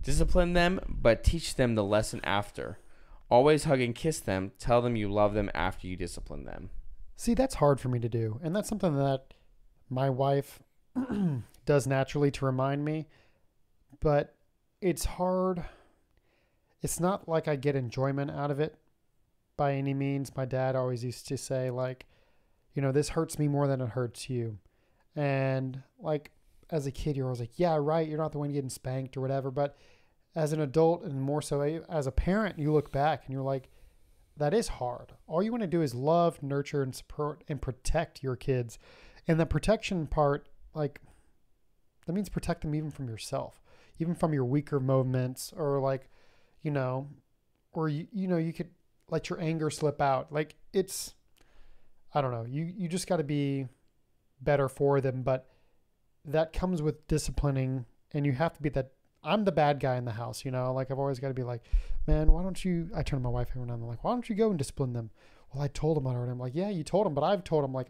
Discipline them, but teach them the lesson after. Always hug and kiss them. Tell them you love them after you discipline them. See, that's hard for me to do. And that's something that my wife does naturally to remind me. But it's hard. It's not like I get enjoyment out of it by any means. My dad always used to say, like, this hurts me more than it hurts you. And like as a kid, you're always like, yeah, right. You're not the one getting spanked or whatever. But as an adult and more so as a parent, you look back and you're like, that is hard. All you want to do is love, nurture, and support and protect your kids. And the protection part, like, that means protect them even from yourself, even from your weaker moments, or like, or you could let your anger slip out. Like I don't know. You just got to be better for them, but that comes with disciplining, and you have to be that. I'm the bad guy in the house, like I've always got to be like, man, why don't you, I turn to my wife every now and then, like, why don't you go and discipline them? Well, I told them already. I'm like, yeah, you told them, but I've told them, like,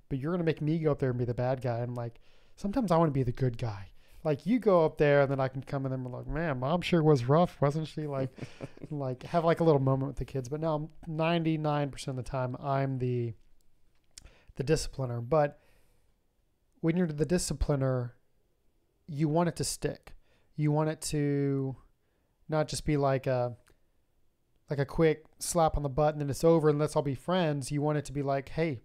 but you're going to make me go up there and be the bad guy. And like, sometimes I want to be the good guy. Like, you go up there and then I can come in and be like, man, mom sure was rough, wasn't she? Like, like have like a little moment with the kids. But no, 99% of the time I'm the discipliner. But when you're the discipliner, you want it to stick. You want it to not just be like a quick slap on the butt and then it's over and let's all be friends. You want it to be like, hey,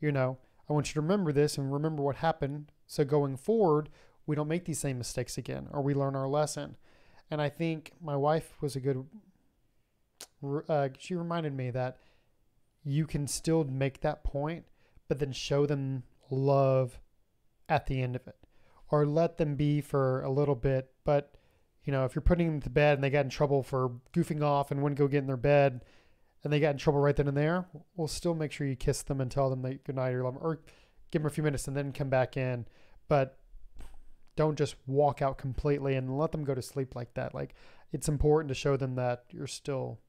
I want you to remember this and remember what happened. So going forward, we don't make these same mistakes again, or we learn our lesson. And I think my wife was a good, she reminded me that you can still make that point, but then show them love at the end of it, or let them be for a little bit. But, if you're putting them to bed and they got in trouble for goofing off and wouldn't go get in their bed and they got in trouble right then and there, we'll still make sure you kiss them and tell them that good night or love them, or give them a few minutes and then come back in. But don't just walk out completely and let them go to sleep like that. Like, it's important to show them that you're still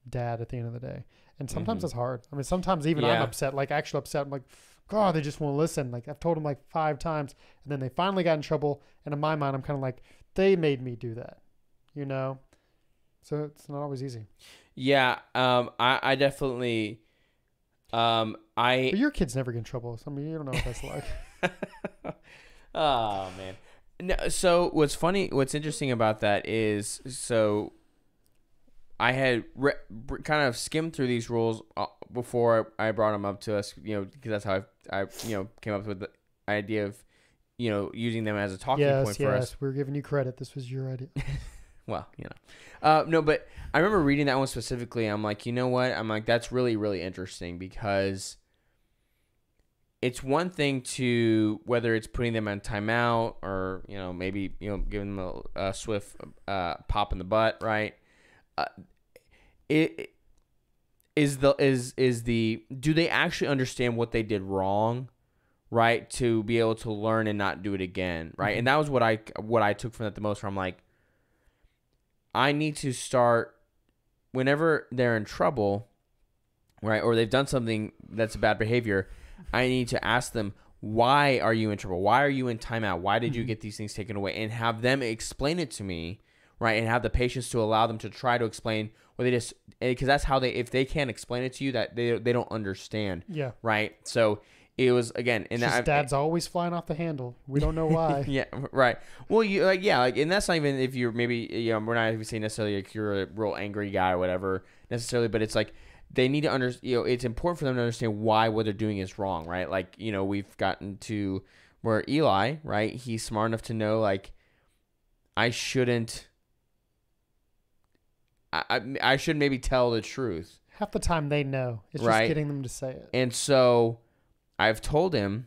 dad at the end of the day. And sometimes it's hard. I mean, sometimes even I'm upset, like actually upset. I'm like, God, they just won't listen. Like, I've told them like 5 times and then they finally got in trouble. And in my mind, I'm kind of like, they made me do that, So it's not always easy. Yeah. I definitely, But your kids never get in trouble. So, I mean, you don't know what that's like. Oh, man. No, so what's interesting about that is, so I had kind of skimmed through these rules before I brought them up to us, because that's how I came up with the idea of, using them as a talking point for us. Yes, we're giving you credit. This was your idea. Well, no, but I remember reading that one specifically. I'm like, you know what? I'm like, that's really, really interesting because it's one thing to whether it's putting them on timeout or, maybe, giving them a swift pop in the butt, right? It is the do they actually understand what they did wrong, right? To be able to learn and not do it again, right? Mm-hmm. And that was what I took from that the most. Where I'm like, I need to start whenever they're in trouble, right, or they've done something that's a bad behavior. I need to ask them, why are you in trouble? Why are you in timeout? Why did you get these things taken away? And have them explain it to me, right? And have the patience to allow them to try to explain, or they just, because that's how if they can't explain it to you, that they don't understand. Yeah. Right. So it was, again, and dad's always flying off the handle. We don't know why. Yeah. Right. Well, and that's not even if you're maybe, we're not even saying necessarily like you're a real angry guy or whatever necessarily, but it's like, they need to understand, it's important for them to understand why what they're doing is wrong, right? Like, we've gotten to where Eli, right? He's smart enough to know, like, I shouldn't maybe tell the truth. Half the time they know. It's right? Just getting them to say it. And so I've told him,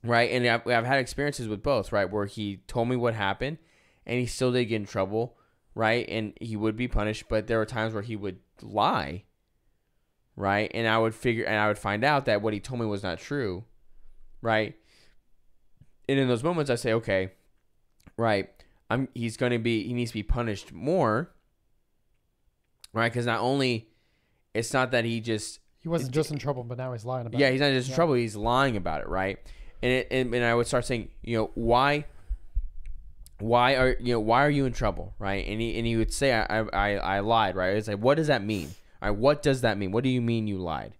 right? And I've had experiences with both, right? Where he told me what happened and he still did get in trouble, right? And he would be punished, but there were times where he would lie. Right. And I would find out that what he told me was not true. Right. And in those moments I say, okay, right. He needs to be punished more. Right. Because not only, it's not that he wasn't just in trouble, but now he's lying about it. Yeah. He's not just in trouble. He's lying about it. Right. And I would start saying, why are you in trouble? Right. And he would say, I lied. Right. It's like, what does that mean? All right, what does that mean? What do you mean you lied?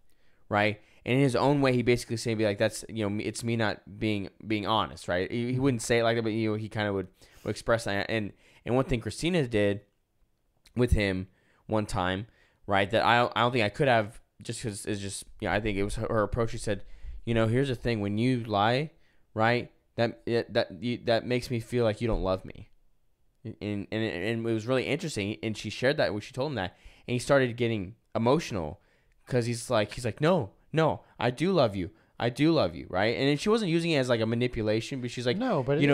Right? And in his own way, he basically saying, be like, that's, it's me not being honest, right? He wouldn't say it like that, but, he kind of would express that. And one thing Christina did with him one time, right, that I don't think I could have, just because it's just, I think it was her approach. She said, here's the thing. When you lie, right, that makes me feel like you don't love me. And it was really interesting. And she shared that when she told him that. And he started getting emotional because he's like, no, I do love you. Right. And then she wasn't using it as like a manipulation, but she's like, no, but you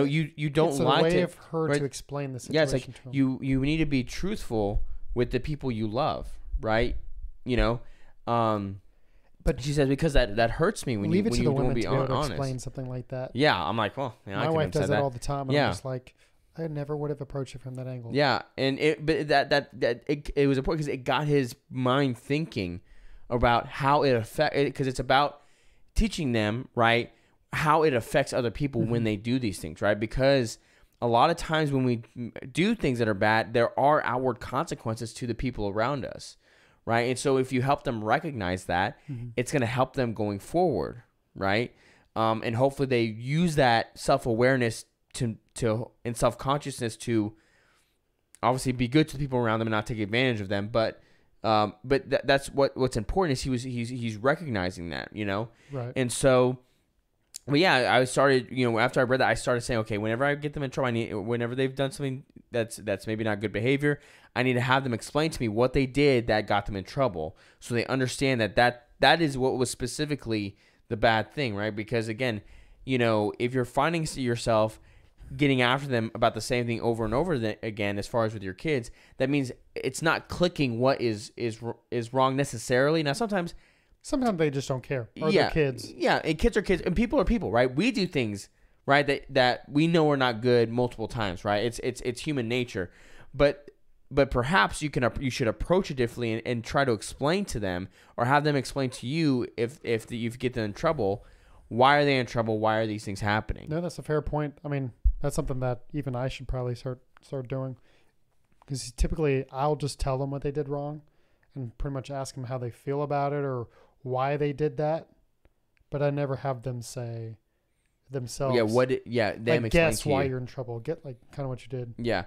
don't it's lie a way to of her right? to explain the situation. Yeah. It's like to him. you need to be truthful with the people you love. Right. But she says, because that hurts me when leave you it to the women be to be able to honest. explain something like that. Yeah. I'm like, well, my wife does that all the time. And I'm just like, I never would have approached it from that angle. Yeah, and it was important because it got his mind thinking about how it affects, because it's about teaching them, right, how it affects other people when they do these things, right? Because a lot of times when we do things that are bad, there are outward consequences to the people around us, right? And so if you help them recognize that, it's going to help them going forward, right? And hopefully they use that self-awareness to and self-consciousness to obviously be good to the people around them and not take advantage of them, but that's what's important is he's recognizing that, right. And so, but yeah, I started, after I read that, I started saying, okay, whenever I get them in trouble, whenever they've done something that's maybe not good behavior, I need to have them explain to me what they did that got them in trouble, so they understand that is what was specifically the bad thing, right? Because again, if you're finding yourself getting after them about the same thing over and over again, as far as with your kids, that means it's not clicking what is wrong necessarily. Now, sometimes they just don't care. Or they're kids. Yeah, and kids are kids, and people are people, right? We do things, right, that we know are not good multiple times, right? It's human nature, but perhaps you should approach it differently and try to explain to them, or have them explain to you if you get them in trouble. Why are they in trouble? Why are these things happening? No, that's a fair point. I mean, that's something that even I should probably start doing, because typically I'll just tell them what they did wrong and pretty much ask them how they feel about it or why they did that, but I never have them say themselves. Them guess why you're in trouble. Get kind of what you did. Yeah,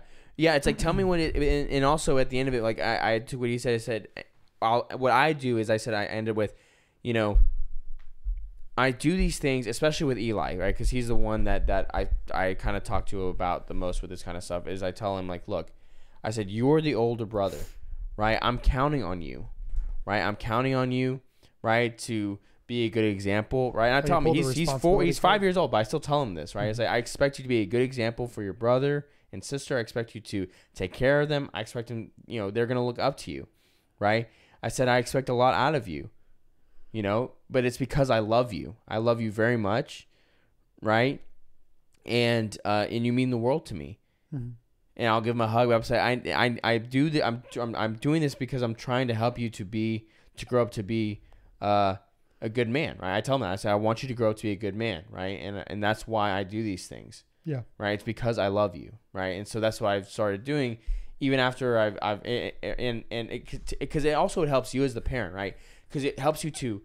it's like, tell me what it, and also at the end of it, like I took what he said. I said, what I do is I ended with, I do these things, especially with Eli, right? Because he's the one that I kind of talk to about the most with this kind of stuff. Is I tell him, like, look, I said, you're the older brother, right? I'm counting on you, right? I'm counting on you, right, to be a good example, right? And I tell him he's 5 years old, but I still tell him this, right? I say, I expect you to be a good example for your brother and sister. I expect you to take care of them. I expect them, they're going to look up to you, right? I said, I expect a lot out of you, but it's because I love you. I love you very much, right? And you mean the world to me. Mm-hmm. And I'll give him a hug. I'm saying, I'm doing this because I'm trying to help you to grow up to be a good man, right? I tell him that. I say, I want you to grow up to be a good man, right? And that's why I do these things. Yeah. Right. It's because I love you, right? And so that's what I've started doing, even after because it also helps you as the parent, right? Because it helps you to,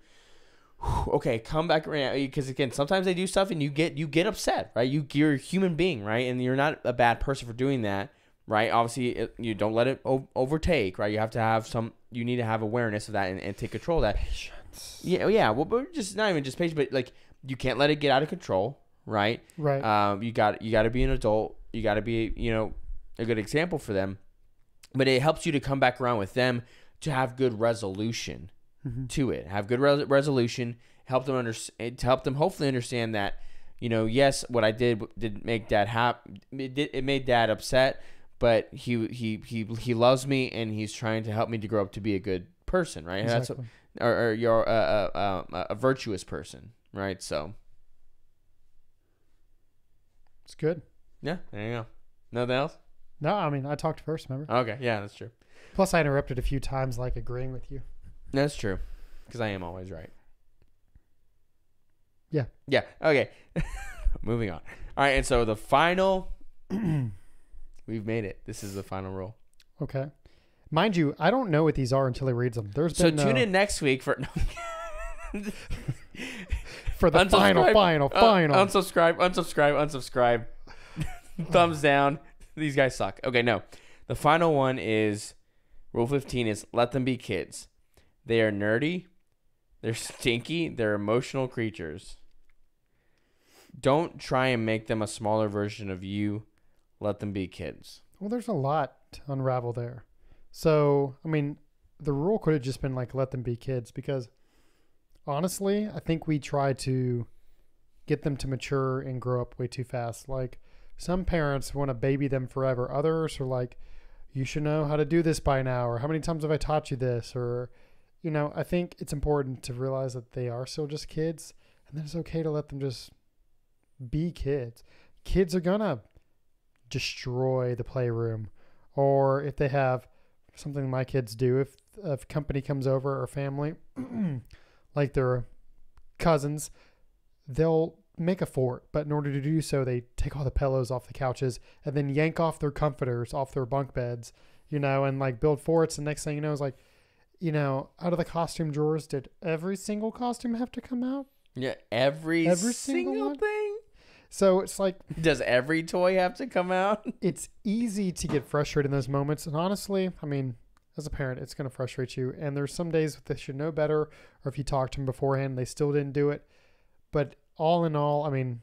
okay, come back around. Because again, sometimes they do stuff and you get upset, right? You're a human being, right? And you're not a bad person for doing that, right? Obviously, you don't let it overtake, right? You have to have you need to have awareness of that and take control of that. Patience. Yeah. Well, but just not even just patience, but like you can't let it get out of control. Right. You got to be an adult. You got to be, a good example for them. But it helps you to come back around with them to have good resolution to it. Have good resolution. Help them hopefully understand that, yes, what I did make Dad happy. It made Dad upset, but he loves me and he's trying to help me to grow up to be a good person. Right. Exactly. Or you're a virtuous person. Right. So. It's good. Yeah, there you go. Nothing else? No, I mean, I talked first, remember? Okay, yeah, that's true. Plus, I interrupted a few times, like agreeing with you. That's true, because I am always right. Yeah. Yeah, okay. Moving on. All right, and so the final... We've made it. This is the final rule. Okay. Mind you, I don't know what these are until he reads them. Tune in next week for... For the final. Unsubscribe. Thumbs down. These guys suck. Okay, no. The final one is, Rule 15 is, let them be kids. They are nerdy. They're stinky. They're emotional creatures. Don't try and make them a smaller version of you. Let them be kids. Well, there's a lot to unravel there. So, I mean, the rule could have just been like, let them be kids, because honestly, I think we try to get them to mature and grow up way too fast. Like, some parents want to baby them forever. Others are like, you should know how to do this by now, or how many times have I taught you this? Or, I think it's important to realize that they are still just kids, and then it's okay to let them just be kids. Kids are gonna destroy the playroom, or if they have something my kids do, if a company comes over or family, like their cousins, they'll make a fort, but in order to do so, they take all the pillows off the couches and then yank off their comforters off their bunk beds, and like build forts. And next thing you know is like, out of the costume drawers, did every single costume have to come out? Yeah, every single thing. So it's like, does every toy have to come out? It's easy to get frustrated in those moments. And honestly, I mean, as a parent, it's going to frustrate you. And there's some days they should know better, or if you talk to them beforehand, they still didn't do it. But all in all, I mean,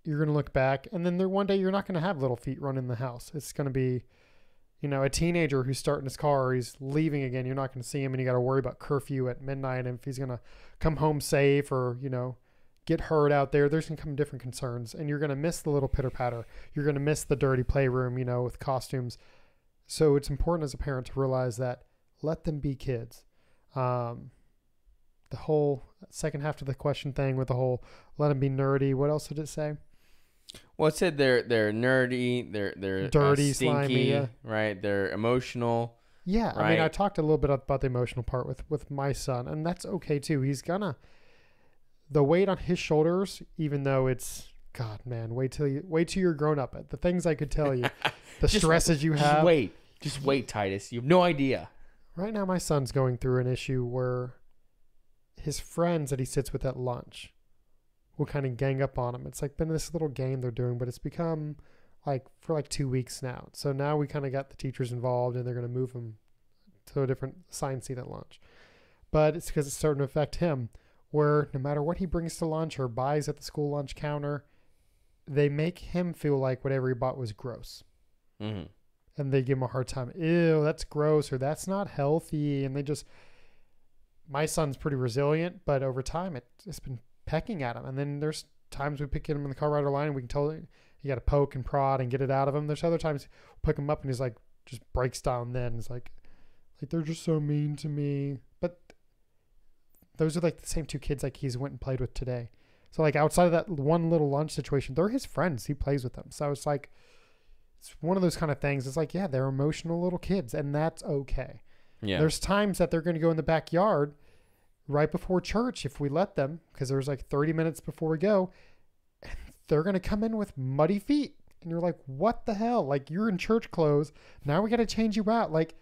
you're going to look back, and then one day you're not going to have little feet running the house. It's going to be, a teenager who's starting his car, or he's leaving again. You're not going to see him, and you got to worry about curfew at midnight, and if he's going to come home safe or, get hurt out there. There's going to come different concerns, and you're going to miss the little pitter patter. You're going to miss the dirty playroom, with costumes. So it's important as a parent to realize that let them be kids. The whole second half of the question thing with the whole let them be nerdy. What else did it say? Well, it said they're nerdy, they're dirty, stinky, slimy, yeah. Right? They're emotional. Yeah, right? I mean, I talked a little bit about the emotional part with my son, and that's okay too. He's gonna the weight on his shoulders, even though it's God, man, wait till you're grown up. The things I could tell you, the stresses you have. Just wait, Titus. You have no idea. Right now, my son's going through an issue where his friends that he sits with at lunch will kind of gang up on him. It's like been this little game they're doing, but it's become like for 2 weeks now. So now we kind of got the teachers involved, and they're going to move him to a different assigned seat at lunch. But it's because it's starting to affect him, where no matter what he brings to lunch or buys at the school lunch counter, they make him feel like whatever he bought was gross. Mm-hmm. and they give them a hard time. Ew, that's gross, or that's not healthy. And my son's pretty resilient, but over time it's been pecking at him. And then there's times we pick him in the car rider line and we can tell you got to poke and prod and get it out of him. There's other times we pick him up and he's like, just breaks down then. It's like they're just so mean to me. But those are like the same two kids like he's went and played with today. So like outside of that one little lunch situation, they're his friends. He plays with them. So it's like, it's one of those kind of things. It's like, yeah, they're emotional little kids and that's okay. Yeah. There's times that they're going to go in the backyard right before church if we let them, because there's like 30 minutes before we go, and they're going to come in with muddy feet. And you're like, what the hell? Like, you're in church clothes. Now we got to change you out. Like,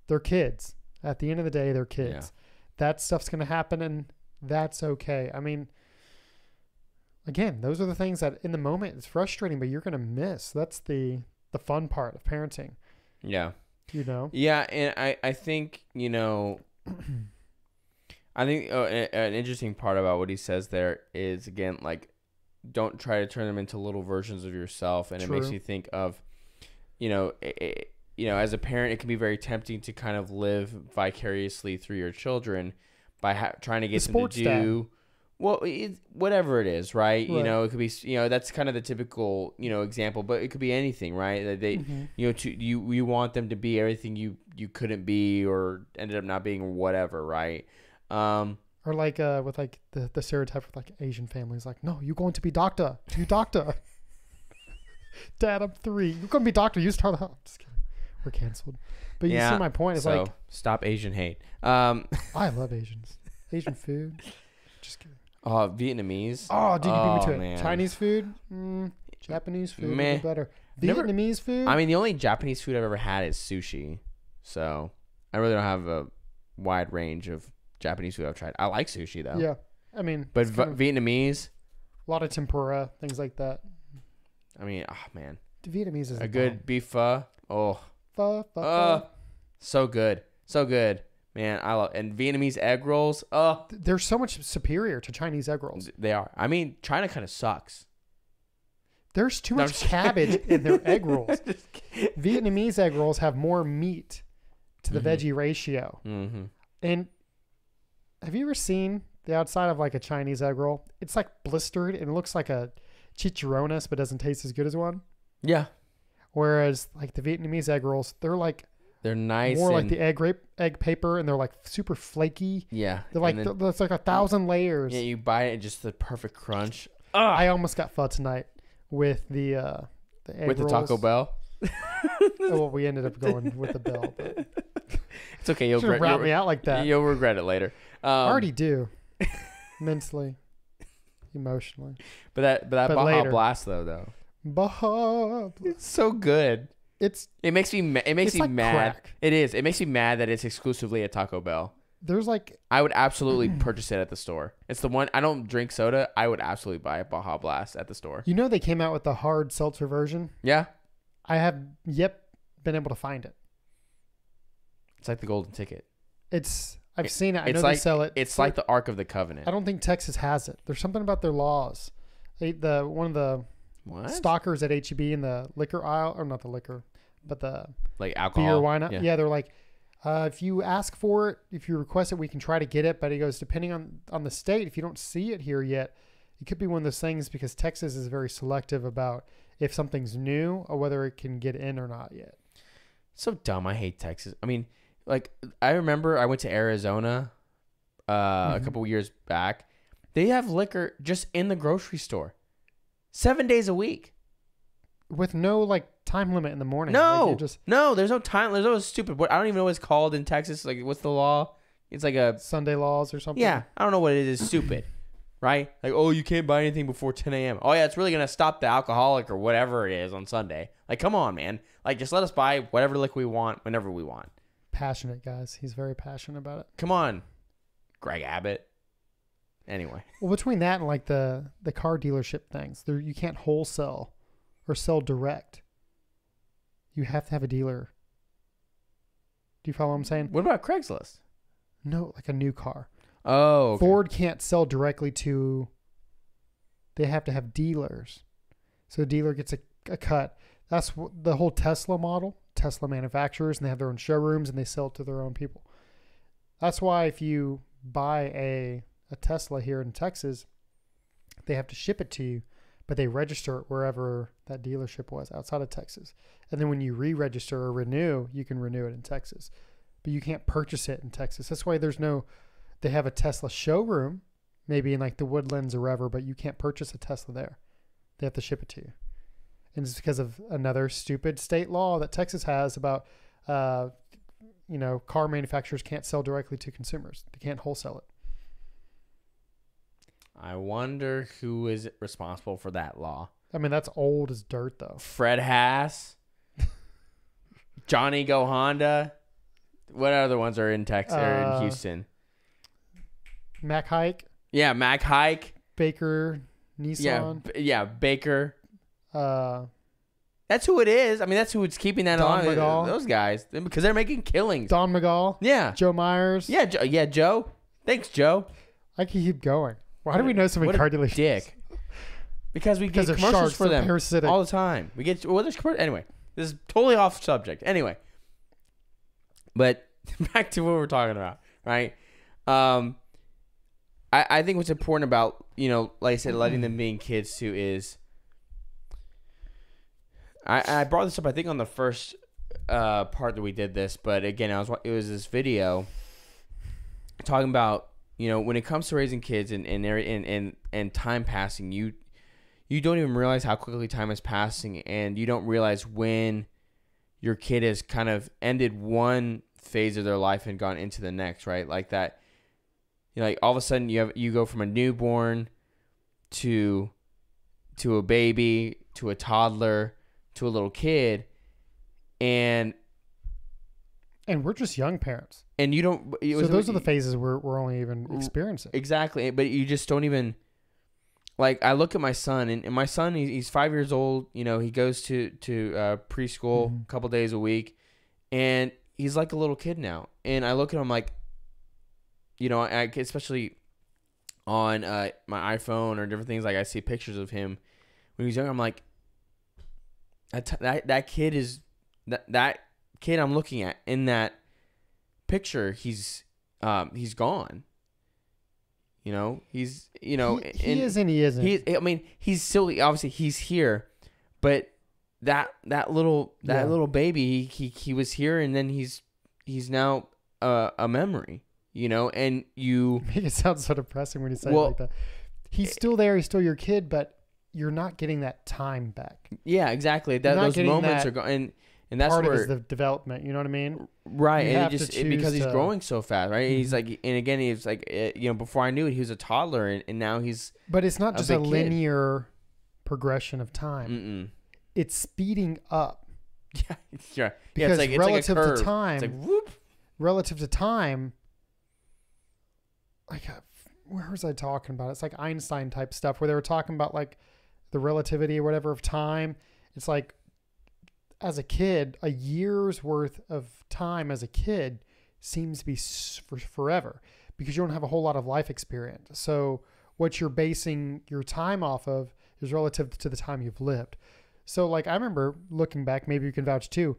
they're kids. At the end of the day, they're kids. Yeah. That stuff's going to happen, and that's okay. I mean, again, those are the things that in the moment it's frustrating, but you're going to miss. That's the fun part of parenting. Yeah. You know? Yeah, and I think, you know, I think an interesting part about what he says there is, again, like, don't try to turn them into little versions of yourself. And True. It makes me think of, you know, as a parent, it can be very tempting to kind of live vicariously through your children by trying to get them to do, well, whatever it is, right? You know, it could be, you know, that's kind of the typical, you know, example, but it could be anything, right? That they, you know, you want them to be everything you couldn't be or ended up not being or whatever, right? Or like with like the stereotype with like Asian families, like, no, you're going to be doctor. You doctor. Dad, I'm 3. You're going to be doctor. You start out. Just kidding. We're canceled. But you see my point. It's like, stop Asian hate. I love Asians. Asian food. Just kidding. Oh, Vietnamese. Oh, dude, you beat me to man. it. Chinese food. Japanese food. A little better. Vietnamese food. I mean, the only Japanese food I've ever had is sushi. So I really don't have a wide range of Japanese food I've tried. I like sushi though. Yeah, I mean, but Vietnamese, a lot of tempura, things like that. I mean, oh man, the Vietnamese is a good beef pho. Oh, pho. So good, man. I love and Vietnamese egg rolls. They're so much superior to Chinese egg rolls. They are. I mean, China kind of sucks. There's too much cabbage in their egg rolls. Vietnamese egg rolls have more meat to the veggie ratio. And have you ever seen the outside of like a Chinese egg roll? It's like blistered and it looks like a chicharrones, but doesn't taste as good as one. Yeah. Whereas like the Vietnamese egg rolls, they're nice, more like the egg paper, and they're like super flaky. Yeah. They're like it's like 1,000 layers. Yeah, you bite it, just the perfect crunch. I almost got pho tonight with the egg with rolls. The Taco Bell. Well, we ended up going with the Bell, but it's okay. You'll wrap me out like that. You'll regret it later. I already do, mentally, emotionally. But that Baja later. Blast though, Baja. It's so good. It makes me like mad. crack. It is. It makes me mad that it's exclusively at Taco Bell. There's like I would absolutely purchase it at the store. It's the one. I don't drink soda. I would absolutely buy a Baja Blast at the store. You know they came out with the hard seltzer version. Yeah. I have yet been able to find it. It's like the golden ticket. I've seen it. I know like, they sell it. It's like the Ark of the Covenant. I don't think Texas has it. There's something about their laws. One of the stalkers at HEB in the liquor aisle, or not the liquor, but the like alcohol beer, wine. Yeah, they're like, if you ask for it, if you request it, we can try to get it. But he goes, depending on the state, if you don't see it here yet, it could be one of those things because Texas is very selective about if something's new or whether it can get in or not yet. So dumb. I hate Texas. I mean, like, I remember I went to Arizona a couple years back. They have liquor just in the grocery store 7 days a week. With no, like, time limit in the morning. No. Like no, there's no time. There's no stupid. I don't even know what it's called in Texas. Like, what's the law? It's like a... Sunday laws or something? Yeah. I don't know what it is. It's stupid. Right? Like, oh, you can't buy anything before 10 a.m. Oh, yeah, it's really going to stop the alcoholic or whatever it is on Sunday. Like, come on, man. Like, just let us buy whatever liquor we want whenever we want. Passionate, guys. He's very passionate about it. Come on, Greg Abbott. Anyway. Well, between that and, like, the car dealership things, you can't wholesale or sell direct. You have to have a dealer. Do you follow what I'm saying? What about Craigslist? No, like a new car. Oh, okay. Ford can't sell directly to... They have to have dealers. So the dealer gets a cut. That's the whole Tesla model. Tesla manufacturers, and they have their own showrooms, and they sell it to their own people. That's why if you buy a Tesla here in Texas, they have to ship it to you, but they register it wherever that dealership was outside of Texas. And then when you re-register or renew, you can renew it in Texas, but you can't purchase it in Texas. That's why they have a Tesla showroom, maybe in like the Woodlands or wherever, but you can't purchase a Tesla there. They have to ship it to you. And it's because of another stupid state law that Texas has about, car manufacturers can't sell directly to consumers. They can't wholesale it. I wonder who is responsible for that law. I mean, that's old as dirt, though. Fred Haas, Johnny Go Honda. What other ones are in Texas or in Houston? Mac Hike. Yeah, Mac Hike. Baker, Nissan. Yeah, Baker. That's who it is. I mean, that's who it's keeping that Don on. McGall. Those guys, because they're making killings. Don McGall. Yeah. Joe Myers. Yeah, Joe. Thanks, Joe. I can keep going. Why do we know so many car dealerships? Dick. Because we get commercials sharks, for them parasitic. all the time. We get there's commercials. Anyway, this is totally off subject. Anyway, but back to what we're talking about, right? I think what's important about, like I said, letting them being kids too is, I brought this up, I think, on the first part that we did this, but again, it was this video talking about, when it comes to raising kids and time passing, you don't even realize how quickly time is passing, and you don't realize when your kid has kind of ended one phase of their life and gone into the next, right? Like that. Like all of a sudden you go from a newborn to a baby to a toddler to a little kid, and we're just young parents, and you don't. So those are the phases we're only even experiencing. Exactly, but you just don't even. Like I look at my son, and my son he's 5 years old. He goes to preschool a couple days a week, and he's like a little kid now. And I look at him like. Especially on my iPhone or different things, like I see pictures of him when he was young. I'm like, that kid is that kid I'm looking at in that picture. He's gone. He is and he isn't. He's still obviously he's here, but that little baby he was here, and then he's now a memory. And you make it sound so depressing when you say it like that. He's still there. He's still your kid, but you're not getting that time back. Yeah, exactly. Those moments are going, and that's part where of the development. You know what I mean? Right. And because he's growing so fast, right? Mm-hmm. He's like, and again, he's like, before I knew it, he was a toddler, and now he's. But it's not just a linear progression of time. Mm-mm. It's speeding up. Yeah. Because it's relative like a curve. to time, it's like whoop. Relative to time. Like, where was I talking about? It's like Einstein type stuff where they were talking about like the relativity or whatever of time. It's like, as a kid, a year's worth of time as a kid seems to be forever because you don't have a whole lot of life experience. So what you're basing your time off of is relative to the time you've lived. So like, I remember looking back, maybe you can vouch too,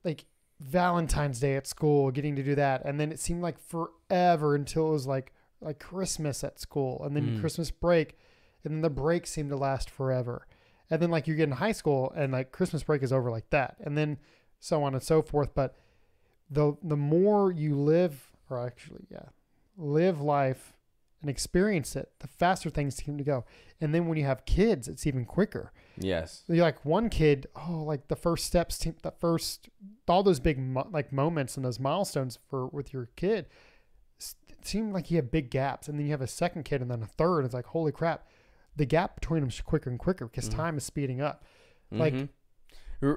like Valentine's Day at school, getting to do that. And then it seemed like forever until it was like Christmas at school, and then Christmas break, and then the break seemed to last forever. And then like you get in high school and like Christmas break is over like that. And then so on and so forth. But the more you live life and experience it, the faster things seem to go. And then when you have kids, it's even quicker. Yes. You're like one kid, like the first steps, all those big moments and those milestones with your kid, it seemed like you have big gaps, and then you have a second kid and then a third. It's like, holy crap, the gap between them is quicker and quicker because time is speeding up. Like,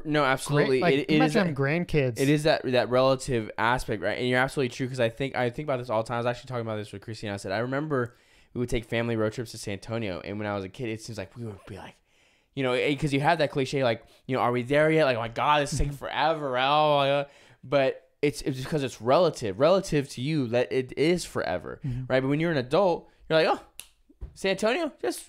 no, absolutely. Imagine having grandkids. It is that relative aspect, right? And you're absolutely true, because I think about this all the time. I was actually talking about this with Christina. I said I remember we would take family road trips to San Antonio, and when I was a kid, it seems like we would be like, because you have that cliche, like, are we there yet? Like, oh my God, this is taking forever. But it's because it's relative to you that it is forever, right? But when you're an adult, you're like, oh, San Antonio, that's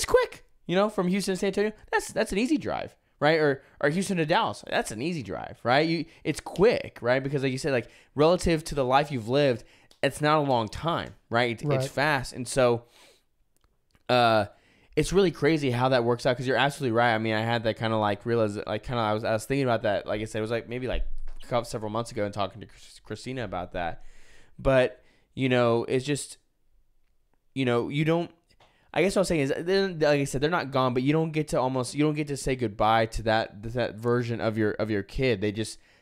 quick. From Houston to San Antonio, that's an easy drive, right? Or Houston to Dallas. That's an easy drive, right? It's quick, right? Because like you said, like relative to the life you've lived, it's not a long time, right? It's fast. And so it's really crazy how that works out, because you're absolutely right. I mean, I had that kind of like I was thinking about that. Like I said, it was like maybe like several months ago and talking to Christina about that. But, it's just, you don't, I guess what I'm saying is, like I said, they're not gone, but you don't get to say goodbye to that version of your kid.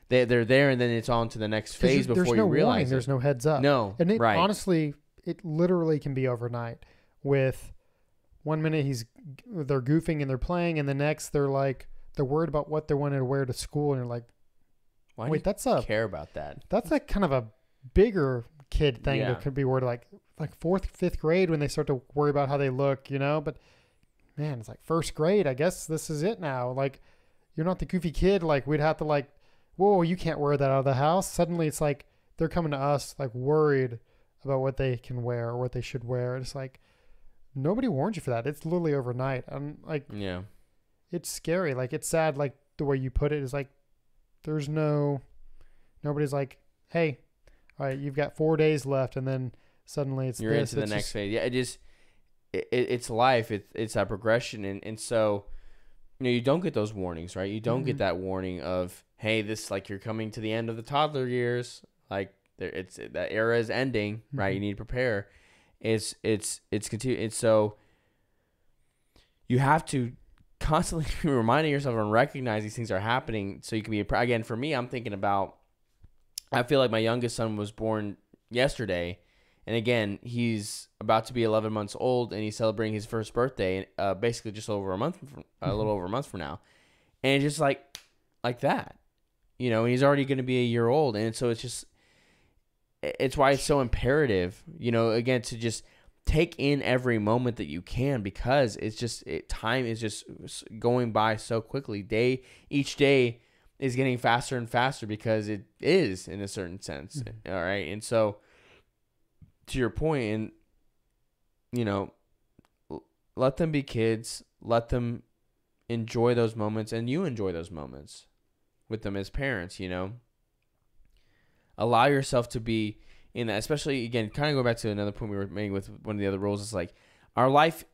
They're there, and then it's on to the next phase before you realize warning, there's no heads up. No, and right. Honestly, it literally can be overnight. With 1 minute they're goofing and they're playing, and the next they're worried about what they wanted to wear to school, and you're like, why wait, do you care about that? That's like kind of a bigger kid thing that could be worried, like 4th, 5th grade, when they start to worry about how they look, but man, it's like 1st grade. I guess this is it now. Like, you're not the goofy kid. Like, we'd have to like, whoa, you can't wear that out of the house. Suddenly it's like, they're coming to us like worried about what they can wear or what they should wear. It's like, nobody warned you for that. It's literally overnight. I'm like, yeah, it's scary. Like, it's sad. Like, the way you put it is like, nobody's like, hey, all right, you've got 4 days left, and then suddenly you're into the next phase. Yeah, it's life. It's that progression, and so you don't get those warnings, right? You don't get that warning of, hey, this, like, you're coming to the end of the toddler years, like that era is ending, right? You need to prepare. It's continuing, and so you have to constantly be reminding yourself and recognize these things are happening, so you can be, again, for me, I'm thinking about, I feel like my youngest son was born yesterday, and again, he's about to be 11 months old, and he's celebrating his first birthday, basically just over a month, a little over a month from now, and it's just like that, and he's already going to be a year old, and so it's why it's so imperative, again, to just take in every moment that you can, because time is just going by so quickly. Each day is getting faster and faster, because it is, in a certain sense. All right. And so, to your point, and, let them be kids, let them enjoy those moments, and you enjoy those moments with them as parents, allow yourself to be in that, especially, again, kind of go back to another point we were making with one of the other rules. Is like, our life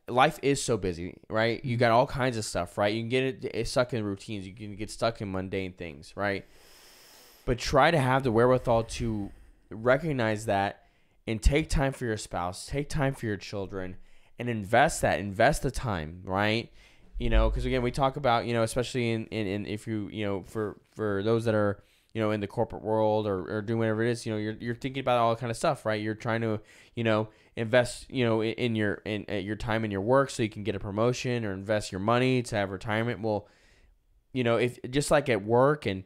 is so busy, right? You got all kinds of stuff, right? You can get stuck in routines. You can get stuck in mundane things, right? But try to have the wherewithal to recognize that and take time for your spouse, take time for your children, and invest the time, right? Because again, we talk about, especially in if you, for those that are, in the corporate world or doing whatever it is, you're thinking about all that kind of stuff, right? You're trying to, invest, in your time in your work so you can get a promotion, or invest your money to have retirement. Well, if just like at work and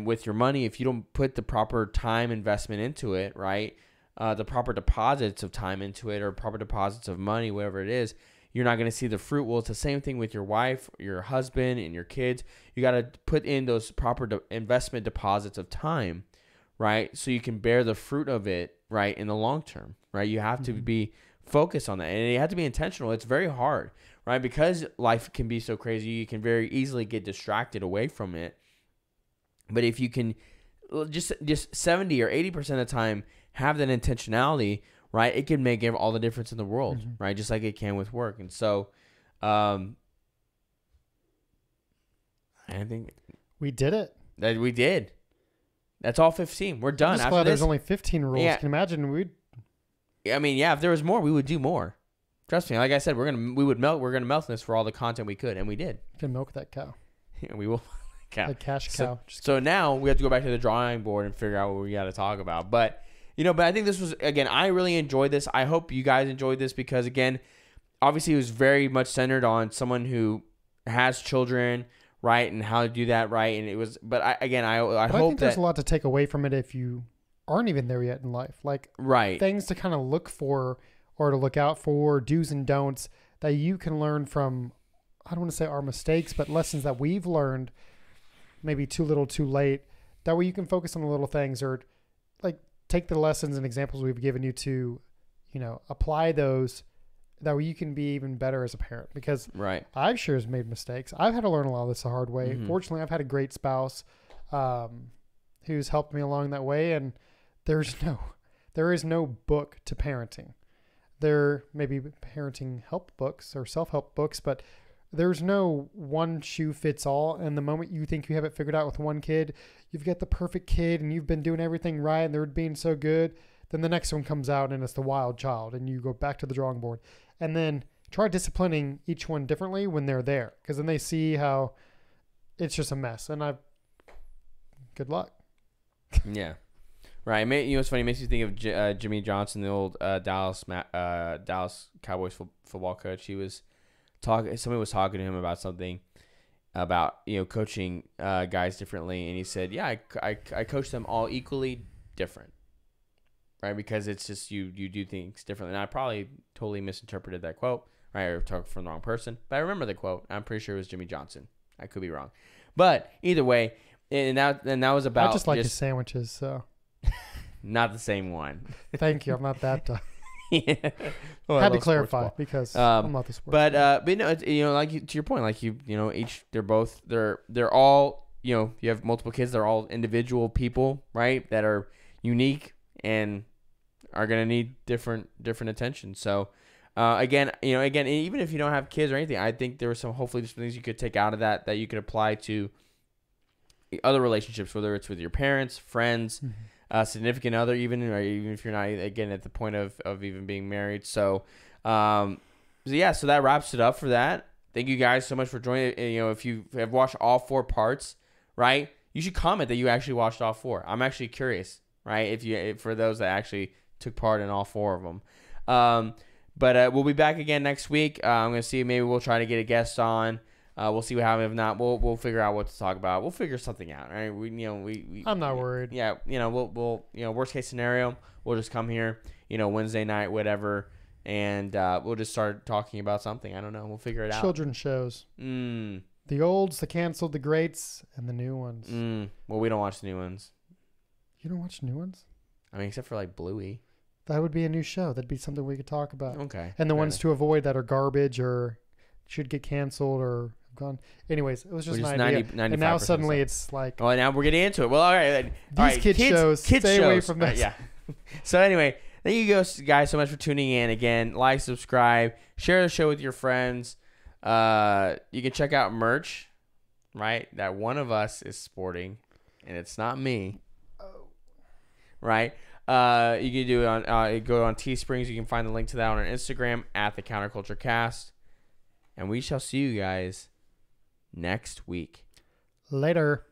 with your money, if you don't put the proper time investment into it, right? The proper deposits of time into it, or proper deposits of money, whatever it is, you're not going to see the fruit. Well, it's the same thing with your wife, your husband, and your kids. You got to put in those proper investment deposits of time, right? So you can bear the fruit of it, right, in the long term, right? You have to be focused on that, and you have to be intentional. It's very hard, right? Because life can be so crazy, you can very easily get distracted away from it. But if you can just 70 or 80% of the time have that intentionality, right, it can make all the difference in the world, right? Just like it can with work. And so, I think we did it. That we did. That's all 15. We're done. I'm just glad there's only 15 rules. Yeah. Can you imagine if there was more, we would do more. Trust me. Like I said, we're gonna milk this for all the content we could, and we did. You can milk that cow. Yeah, we will. Cow. The cash cow. So now we have to go back to the drawing board and figure out what we got to talk about. But but I think this was, again, I really enjoyed this. I hope you guys enjoyed this, because, again, obviously it was very much centered on someone who has children, right, and how to do that, right. And it was, but I hope think there's a lot to take away from it if you aren't even there yet in life. Like, right, things to kind of look for or to look out for, do's and don'ts that you can learn from, I don't want to say our mistakes, but lessons that we've learned, maybe too little, too late. That way you can focus on the little things, or like take the lessons and examples we've given you to, apply those that way you can be even better as a parent, because Right. I've sure has made mistakes. I've had to learn a lot of this the hard way. Mhm. Fortunately, I've had a great spouse who's helped me along that way, and there is no book to parenting. There may be parenting help books or self-help books, but there's no one shoe fits all. And the moment you think you have it figured out with one kid, you've got the perfect kid and you've been doing everything right and they're being so good, then the next one comes out and it's the wild child and you go back to the drawing board. And then try disciplining each one differently when they're there, because then they see how it's just a mess. And good luck. Yeah. Right. You know what's funny? It makes you think of Jimmy Johnson, the old Dallas Cowboys football coach. Somebody was talking to him about something about, coaching guys differently, and he said, "Yeah, I coach them all equally different." Right, because it's just you do things differently. And I probably totally misinterpreted that quote, right, or talked from the wrong person. But I remember the quote. I'm pretty sure it was Jimmy Johnson. I could be wrong, but either way, and that was about. I just like his sandwiches, so not the same one. Thank you. I'm not that. Yeah. Well, had to clarify because I'm not the sports. But like to your point, like each they're all you have multiple kids. They're all individual people, right? That are unique and are gonna need different attention. So again, even if you don't have kids or anything, I think there were hopefully some things you could take out of that you could apply to other relationships, whether it's with your parents, friends, significant other, even if you're not again at the point of even being married. So so that wraps it up for that. Thank you guys so much for joining. If you have watched all 4 parts, right, you should comment that you actually watched all 4. I'm actually curious, right? If for those that actually took part in all 4 of them. But we'll be back again next week. I'm gonna see, maybe we'll try to get a guest on. We'll see what happens. If not, we'll figure out what to talk about. We'll figure something out, right? I'm not worried. Yeah, we'll worst case scenario, we'll just come here, Wednesday night, whatever, and we'll just start talking about something. I don't know. We'll figure it out. Children's shows. The olds, the canceled, the greats, and the new ones. Well, we don't watch the new ones. You don't watch new ones? I mean, except for like Bluey. That would be a new show. That'd be something we could talk about. Okay. And the ones to avoid that are garbage or should get canceled or gone. Anyways, it was just an idea. And now suddenly it's like... Oh, now we're getting into it. Well, all right. These kids shows, stay away from this. Yeah. So anyway, thank you guys so much for tuning in. Again, like, subscribe, share the show with your friends. You can check out merch, right, that one of us is sporting, and it's not me. Right? You can do it on go on Teesprings. You can find the link to that on our Instagram at the Counterculture Cast. And we shall see you guys next week. Later.